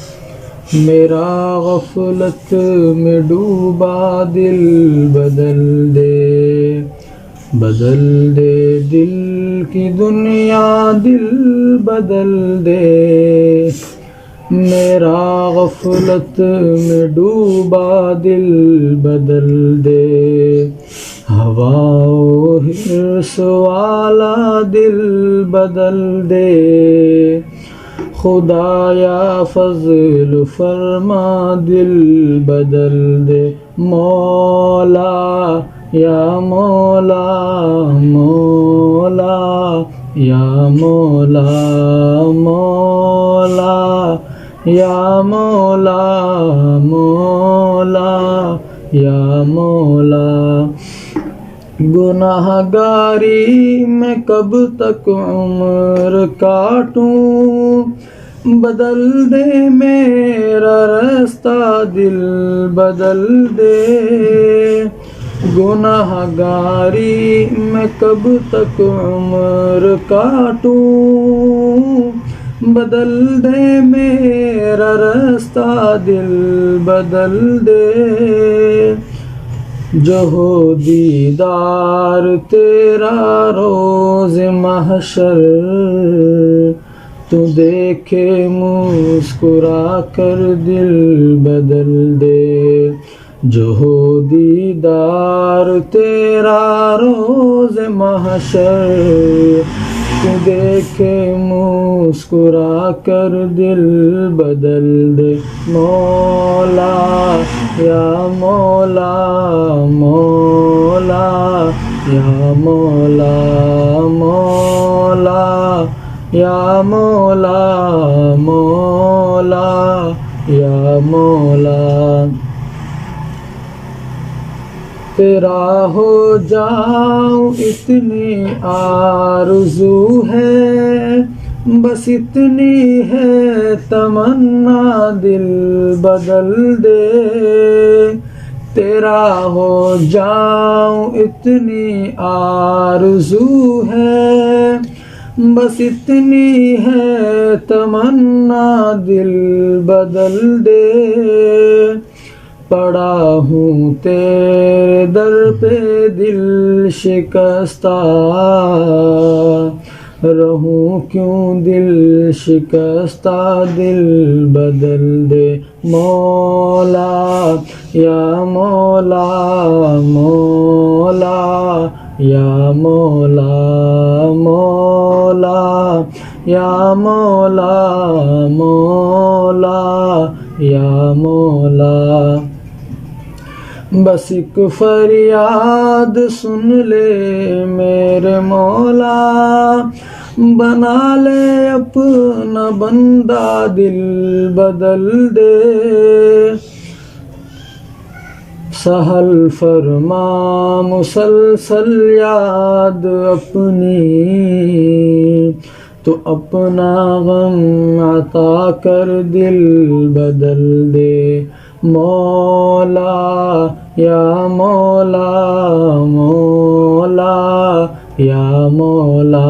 میرا، غفلت میں ڈوبا دل بدل دے۔ بدل دے دل کی دنیا، دل بدل دے میرا، غفلت میں ڈوبا دل بدل دے۔ ہوا و حرص والا دل بدل دے، خدایا فضل فرما دل بدل دے۔ مولا یا مولا، مولا یا مولا، مولا یا مولا، مولا یا مولا۔ گناہ گاری میں کب تک عمر کاٹوں، بدل دے میرا راستہ دل بدل دے۔ گناہ گاری میں کب تک عمر کاٹوں، بدل دے میرا راستہ دل بدل دے۔ جو ہو دیدار تیرا روز محشر، تو دیکھے مسکرا کر دل بدل دے۔ جو ہو دیدار تیرا روز محشر، تو دیکھے مسکرا کر دل بدل دے۔ مولا یا مولا، مولا یا مولا مولا یا مولا مولا یا مولا تیرا ہو جاؤں اتنی آرزو ہے، بس اتنی ہے تمنا دل بدل دے، تیرا ہو جاؤں اتنی آرزو ہے، بس اتنی ہے تمنا دل بدل دے، پڑا ہوں تیرے در پہ دل شکستہ، رہوں کیوں دل شکستہ، دل بدل دے مولا یا مولا مولا یا مولا مولا یا مولا مولا یا مولا بس ایک فریاد سن لے میرے مولا، بنا لے اپنا بندہ دل بدل دے، سہل فرما مسلسل یاد اپنی، تو اپنا غم عطا کر دل بدل دے مولا یا مولا مولا یا مولا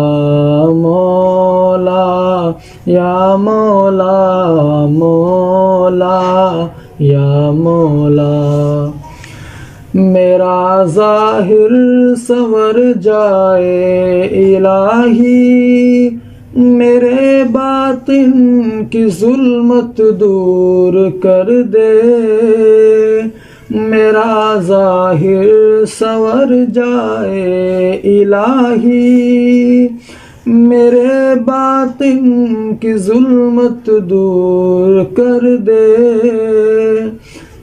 مولا یا مولا مولا یا مولا میرا ظاہر سنور جائے الہی، میرے باطن کی ظلمت دور کر دے، میرا ظاہر سنور جائے الہی، میرے باطن کی ظلمت دور کر دے،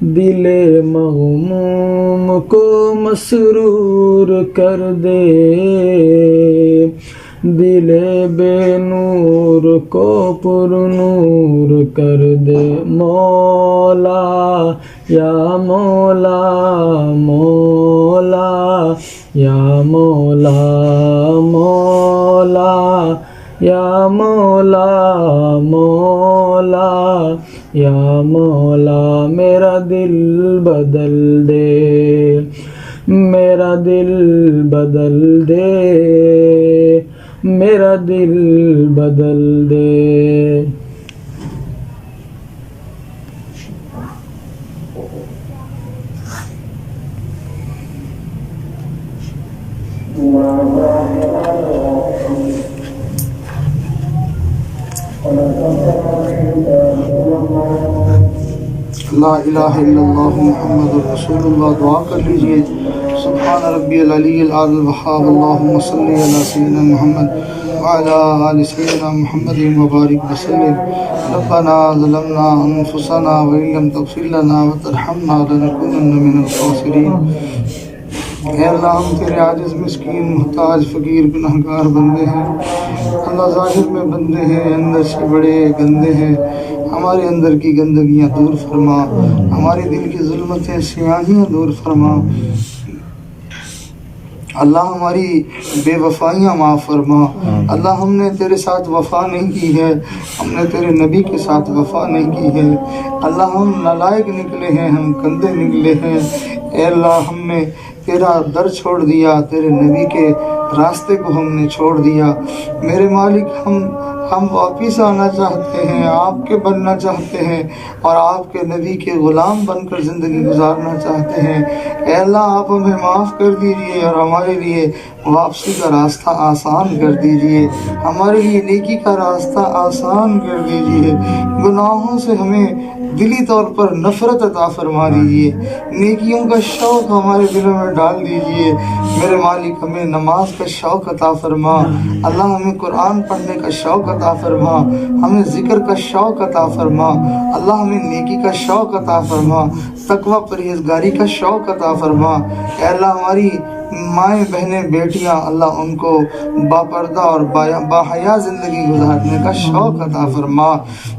دل مغموم کو مسرور کر دے، دل بے نور کو پر نور کر دے مولا یا مولا مولا یا مولا مولا یا مولا مولا یا مولا میرا دل بدل دے، میرا دل بدل دے، میرا دل بدل دے۔ لا الہ الا اللہ محمد رسول اللہ۔ دعا کر لیجئے سبحان ربی العلی الاعلی الوہاب، اللہم صلی علی سیدنا محمد وعلی آل سیدنا محمد وبارک وسلم۔ ربنا ظلمنا انفسنا وإن لم تغفر لنا وترحمنا لنکونن من الخاسرین۔ اے اللہ ہم تیرے عاجز مسکین محتاج فقیر گناہگار بندے ہیں، اللہ ظاہر میں بندے ہیں، اندر سے بڑے گندے ہیں، ہمارے اندر کی گندگیاں دور فرما، ہمارے دل کی ظلمتیں سیاہیاں دور فرما، اللہ ہماری بے وفائیاں معاف فرما۔ اللہ ہم نے تیرے ساتھ وفا نہیں کی ہے، ہم نے تیرے نبی کے ساتھ وفا نہیں کی ہے، اللہ ہم نالائق نکلے ہیں، ہم گندے نکلے ہیں، اے اللہ ہم نے تیرا در چھوڑ دیا، تیرے نبی کے راستے کو ہم نے چھوڑ دیا۔ میرے مالک ہم واپس آنا چاہتے ہیں، آپ کے بننا چاہتے ہیں اور آپ کے نبی کے غلام بن کر زندگی گزارنا چاہتے ہیں۔ اے اللہ آپ ہمیں معاف کر دیجئے اور ہمارے لیے واپسی کا راستہ آسان کر دیجئے، ہمارے لیے نیکی کا راستہ آسان کر دیجئے، گناہوں سے ہمیں دلی طور پر نفرت عطا فرما دیجئے، نیکیوں کا شوق ہمارے دلوں میں ڈال دیجئے۔ میرے مالک ہمیں نماز کا شوق عطا فرما، اللہ ہمیں قرآن پڑھنے کا شوق عطا فرما، ہمیں ذکر کا شوق عطا فرما، اللہ ہمیں نیکی کا شوق عطا فرما، تقوی پرہیزگاری کا شوق عطا فرما۔ اے اللہ ہماری مائیں بہنیں بیٹیاں اللہ ان کو باپردہ اور باحیا زندگی گزارنے کا شوق عطا فرما۔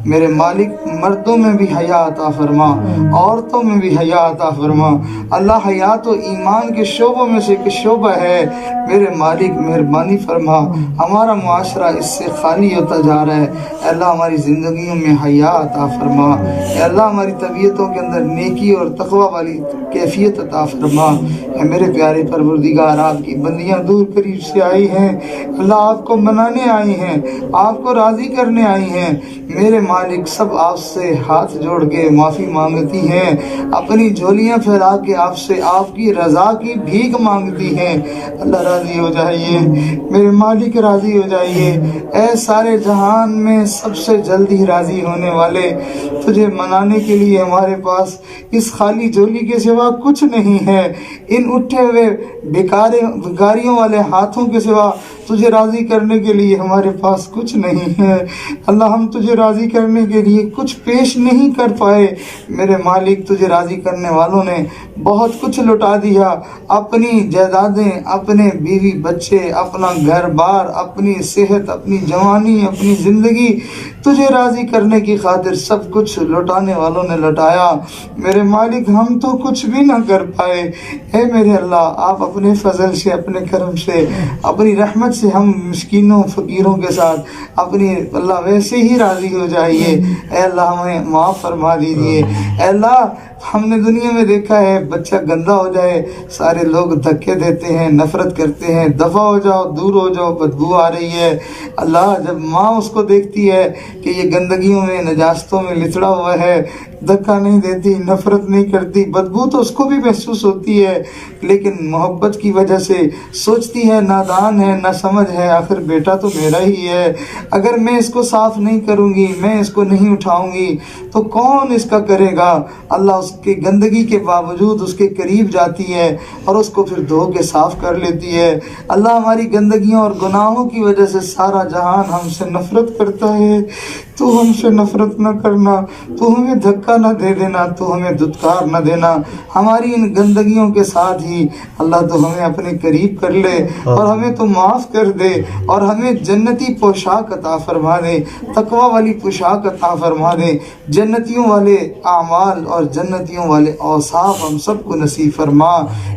میرے مالک مردوں میں بھی حیا عطا فرما، عورتوں میں بھی حیا عطا فرما۔ اللہ حیات و ایمان کے شعبوں میں سے ایک شعبہ ہے، میرے مالک مہربانی فرما، ہمارا معاشرہ اس سے خالی ہوتا جا رہا ہے، اے اللہ ہماری زندگیوں میں حیا عطا فرما، اے اللہ ہماری طبیعتوں کے اندر نیکی اور تقوی والی کیفیت عطا فرما۔ اے میرے پیارے پروردگار، آپ کی بندیاں دور قریب سے آئی ہیں، اللہ آپ کو منانے آئی ہیں، آپ کو راضی کرنے آئی ہیں، میرے مالک سب آپ سے ہاتھ جوڑ کے معافی مانگتی ہیں، اپنی جھولیاں پھیلا کے آپ سے آپ کی رضا کی بھیک مانگتی ہیں۔ اللہ راضی ہو جائیے، میرے مالک راضی ہو جائیے، اے سارے جہان میں سب سے جلدی راضی ہونے والے، تجھے منانے کے لیے ہمارے پاس اس خالی جھولی کے سوا کچھ نہیں ہے، ان اٹھے ہوئے بھکاریوں والے ہاتھوں کے سوا تجھے راضی کرنے کے لیے ہمارے پاس کچھ نہیں ہے۔ اللہ ہم تجھے راضی کرنے کے لیے کچھ پیش نہیں کر پائے، میرے مالک تجھے راضی کرنے والوں نے بہت کچھ لٹا دیا، اپنی جائیدادیں، اپنے بیوی بچے، اپنا گھر بار، اپنی صحت، اپنی جوانی، اپنی زندگی، تجھے راضی کرنے کی خاطر سب کچھ لٹانے والوں نے لٹایا، میرے مالک ہم تو کچھ بھی نہ کر پائے۔ اے میرے اللہ، آپ اپنے فضل سے، اپنے کرم سے، اپنی رحمت سے ہم مسکینوں فقیروں کے ساتھ اپنی اللہ ویسے ہی راضی ہو جائیے۔ اے اللہ ہمیں معاف فرما دیجیے۔ اے اللہ ہم نے دنیا میں دیکھا ہے، بچہ گندا ہو جائے سارے لوگ دھکے دیتے ہیں، نفرت کرتے ہیں، دفع ہو جاؤ، دور ہو جاؤ، بدبو آ رہی ہے۔ اللہ جب ماں اس کو دیکھتی ہے کہ یہ گندگیوں میں نجاستوں میں لتڑا ہوا ہے، دھکا نہیں دیتی، نفرت نہیں کرتی، بدبو تو اس کو بھی محسوس ہوتی ہے، لیکن محبت کی وجہ سے سوچتی ہے نادان ہے، نہ سمجھ ہے، آخر بیٹا تو میرا ہی ہے، اگر میں اس کو صاف نہیں کروں گی، میں اس کو نہیں اٹھاؤں گی تو کون اس کا کرے گا۔ اللہ اس کے گندگی کے باوجود اس کے قریب جاتی ہے اور اس کو پھر دھو کے صاف کر لیتی ہے۔ اللہ ہماری گندگیوں اور گناہوں کی وجہ سے سارا جہان ہم سے نفرت کرتا ہے، تو ہم سے نفرت نہ کرنا، تو ہمیں دھکا نہ دے دینا، تو ہمیں دھتکار نہ دینا، ہماری ان گندگیوں کے ساتھ ہی اللہ تو ہمیں اپنے قریب کر لے اور ہمیں تو معاف کر دے اور ہمیں جنتی پوشاک عطا فرما دے، تقوی والی پوشاک عطا فرما دے، جنتیوں والے اعمال اور جنتیوں والے اوصاف ہم سب کو نصیب فرما۔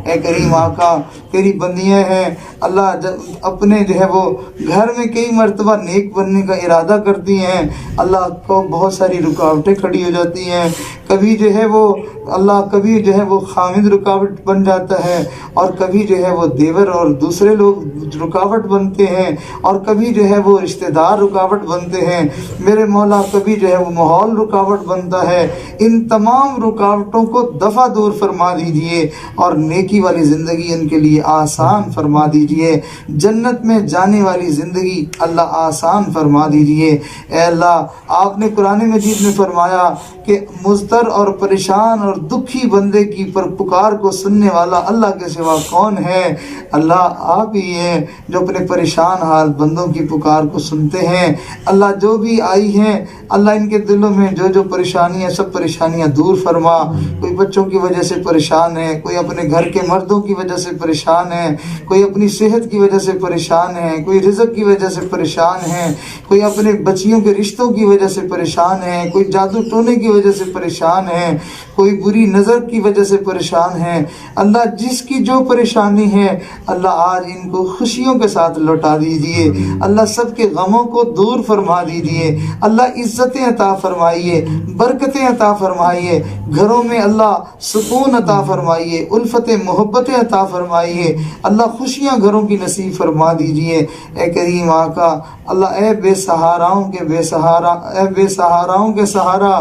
اے کریم آقا، تیری بندیاں ہیں اللہ، جب اپنے جو ہے وہ گھر میں کئی مرتبہ نیک بننے کا ارادہ کرتی ہیں، اللہ کو بہت ساری رکاوٹیں کھڑی ہو جاتی ہیں، کبھی جو ہے وہ اللہ کبھی جو ہے وہ خامد رکاوٹ بن جاتا ہے، اور کبھی جو ہے وہ دیور اور دوسرے لوگ رکاوٹ بنتے ہیں، اور کبھی جو ہے وہ رشتہ دار رکاوٹ بنتے ہیں، میرے مولا کبھی جو ہے وہ ماحول رکاوٹ بنتا ہے۔ ان تمام رکاوٹوں کو دفع دور فرما دیجئے اور نیکی والی زندگی ان کے لیے آسان فرما دیجئے، جنت میں جانے والی زندگی اللہ آسان فرما دیجئے۔ اے اللہ، آپ نے قرآن مجید میں فرمایا کہ مضطر اور پریشان اور دکھی بندے کی پکار کو سننے والا اللہ کے سوا کون ہے؟ اللہ آپ ہی ہیں جو اپنے پریشان حال بندوں کی پکار کو سنتے ہیں۔ اللہ جو بھی آئی ہیں اللہ ان کے دلوں میں جو جو پریشانیاں، سب پریشانیاں دور فرما۔ کوئی بچوں کی وجہ سے پریشان ہے، کوئی اپنے گھر کے مردوں کی وجہ سے پریشان ہے، کوئی اپنی صحت کی وجہ سے پریشان ہے، کوئی رزق کی وجہ سے پریشان ہے، کوئی اپنے بچیوں کے رشتوں کی وجہ سے پریشان ہے، کوئی جادو ٹونے کی وجہ سے پریشان ہے، کوئی بری نظر کی وجہ سے پریشان ہے۔ اللہ جس کی جو پریشانی ہے اللہ آج ان کو خوشیوں کے ساتھ لوٹا دیجئے، اللہ سب کے غموں کو دور فرما دیجئے، اللہ عزتیں عطا فرمائیے، برکتیں عطا فرمائیے، گھروں میں اللہ سکون عطا فرمائیے، الفت محبتیں عطا فرمائیے، اللہ خوشیاں گھروں کی نصیب فرما دیجئے۔ اے کریم آقا، اللہ اے بے سہاراؤں کے بے سہارا، اے بے سہاراؤں کے سہارا،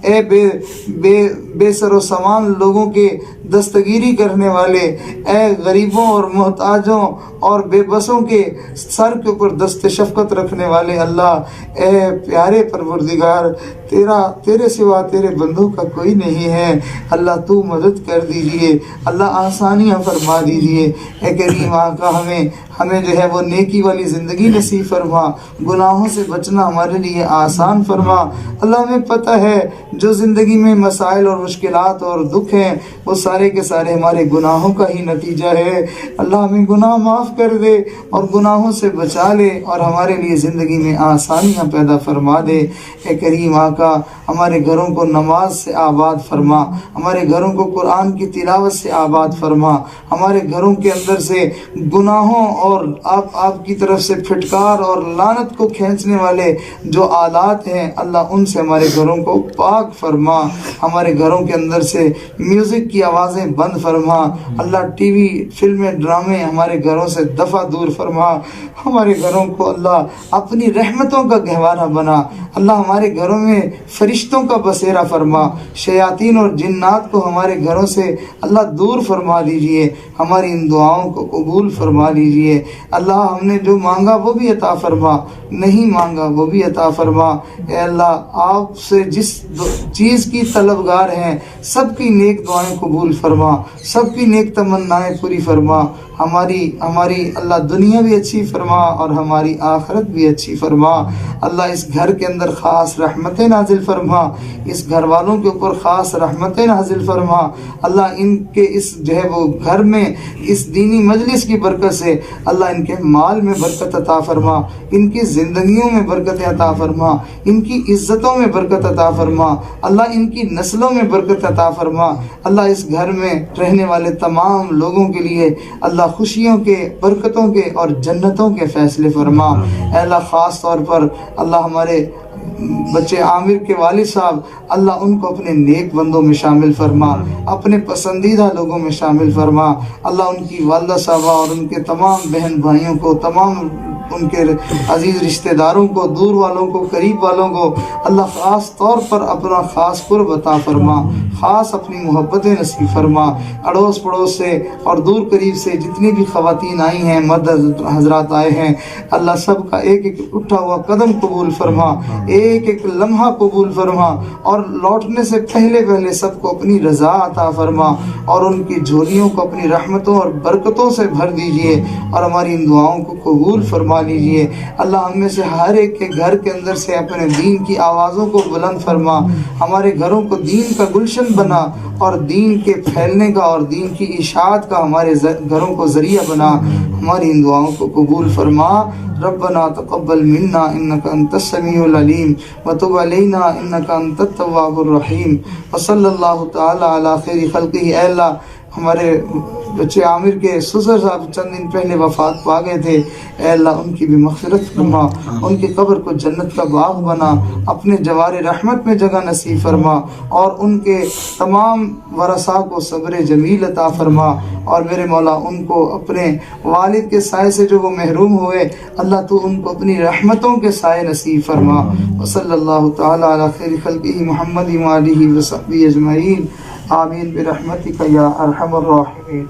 اے بے سر و سامان لوگوں کے دستگیری کرنے والے، اے غریبوں اور محتاجوں اور بے بسوں کے سر کے اوپر دست شفقت رکھنے والے اللہ، اے پیارے پروردگار، تیرے سوا تیرے بندوں کا کوئی نہیں ہے، اللہ تو مدد کر دیجئے، اللہ آسانیاں فرما دیجئے۔ اے کریم آقا ہمیں جو ہے وہ نیکی والی زندگی نصیب فرما، گناہوں سے بچنا ہمارے لیے آسان فرما۔ اللہ ہمیں پتہ ہے جو زندگی میں مسائل اور مشکلات اور دکھ ہیں وہ سارے کے سارے ہمارے گناہوں کا ہی نتیجہ ہے۔ اللہ ہمیں گناہ معاف کر دے اور گناہوں سے بچا لے اور ہمارے لیے زندگی میں آسانیاں پیدا فرما دے۔ اے کریم آقا ہمارے گھروں کو نماز سے آباد فرما، ہمارے گھروں کو قرآن کی تلاوت سے آباد فرما، ہمارے گھروں کے اندر سے گناہوں اور آپ کی طرف سے پھٹکار اور لعنت کو کھینچنے والے جو آلات ہیں اللہ ان سے ہمارے گھروں کو پاک فرما، ہمارے گھروں کے اندر سے میوزک کی آوازیں بند فرما، اللہ ٹی وی فلمیں ڈرامے ہمارے گھروں سے دفع دور فرما، ہمارے گھروں کو اللہ اپنی رحمتوں کا گہوارہ بنا، اللہ ہمارے گھروں میں فرشتوں کا بسیرا فرما، شیاطین اور جنات کو ہمارے گھروں سے اللہ دور فرما دیجئے، ہماری ان دعاؤں کو قبول فرما لیجئے۔ اللہ ہم نے جو مانگا وہ بھی عطا فرما، نہیں مانگا وہ بھی عطا فرما۔ اے اللہ آپ سے جس چیز کی طلبگار ہیں سب کی نیک دعائیں قبول فرما، سب کی نیک تمنائیں پوری فرما، ہماری اللہ دنیا بھی اچھی فرما اور ہماری آخرت بھی اچھی فرما۔ اللہ اس گھر کے اندر خاص رحمتیں نازل فرما، اس گھر والوں کے اوپر خاص رحمتیں نازل فرما۔ اللہ ان کے اس جو ہے وہ گھر میں اس دینی مجلس کی برکت سے اللہ ان کے مال میں برکت عطا فرما، ان کی زندگیوں میں برکت عطا فرما، ان کی عزتوں میں برکت عطا فرما، اللہ ان کی نسلوں میں برکت عطا فرما۔ اللہ اس گھر میں رہنے والے تمام لوگوں کے لیے اللہ خوشیوں کے، برکتوں کے اور جنتوں کے فیصلے فرما۔ اے اللہ خاص طور پر اللہ ہمارے بچے عامر کے والد صاحب اللہ ان کو اپنے نیک بندوں میں شامل فرما، اپنے پسندیدہ لوگوں میں شامل فرما۔ اللہ ان کی والدہ صاحبہ اور ان کے تمام بہن بھائیوں کو، تمام ان کے عزیز رشتہ داروں کو، دور والوں کو، قریب والوں کو اللہ خاص طور پر اپنا خاص قرب عطا فرما، خاص اپنی محبتیں نصیب فرما۔ اڑوس پڑوس سے اور دور قریب سے جتنی بھی خواتین آئی ہیں، مرد حضرات آئے ہیں، اللہ سب کا ایک ایک اٹھا ہوا قدم قبول فرما، ایک ایک لمحہ قبول فرما، اور لوٹنے سے پہلے سب کو اپنی رضا عطا فرما اور ان کی جھولیوں کو اپنی رحمتوں اور برکتوں سے بھر دیجئے اور ہماری ان دعاؤں کو قبول فرما لیجئے۔ اللہ ہم میں سے ہر ایک کے گھر کے اندر سے اپنے دین کی آوازوں کو بلند فرما، ہمارے گھروں کو دین کا گلشن بنا اور دین کے پھیلنے کا اور دین کی اشاعت کا ہمارے گھروں کو ذریعہ بنا۔ ہماری ان دعاؤں کو قبول فرما۔ ربنا تقبل منا انك انت السميع العليم وتب علينا انك انت التواب الرحيم وصلی اللہ تعالی علی خیر خلقہ۔ اے اللہ ہمارے بچے عامر کے سسر صاحب چند دن پہلے وفات پا گئے تھے، اے اللہ ان کی بھی مغفرت فرما، ان کی قبر کو جنت کا باغ بنا، اپنے جوار رحمت میں جگہ نصیب فرما، اور ان کے تمام ورثاء کو صبر جمیل عطا فرما، اور میرے مولا ان کو اپنے والد کے سائے سے جو وہ محروم ہوئے اللہ تو ان کو اپنی رحمتوں کے سائے نصیب فرما۔ وصلی اللہ تعالی علی خیر خلقہ محمد وآلہ وصحبہ اجمعین، آمین برحمتک یا ارحم الراحمین۔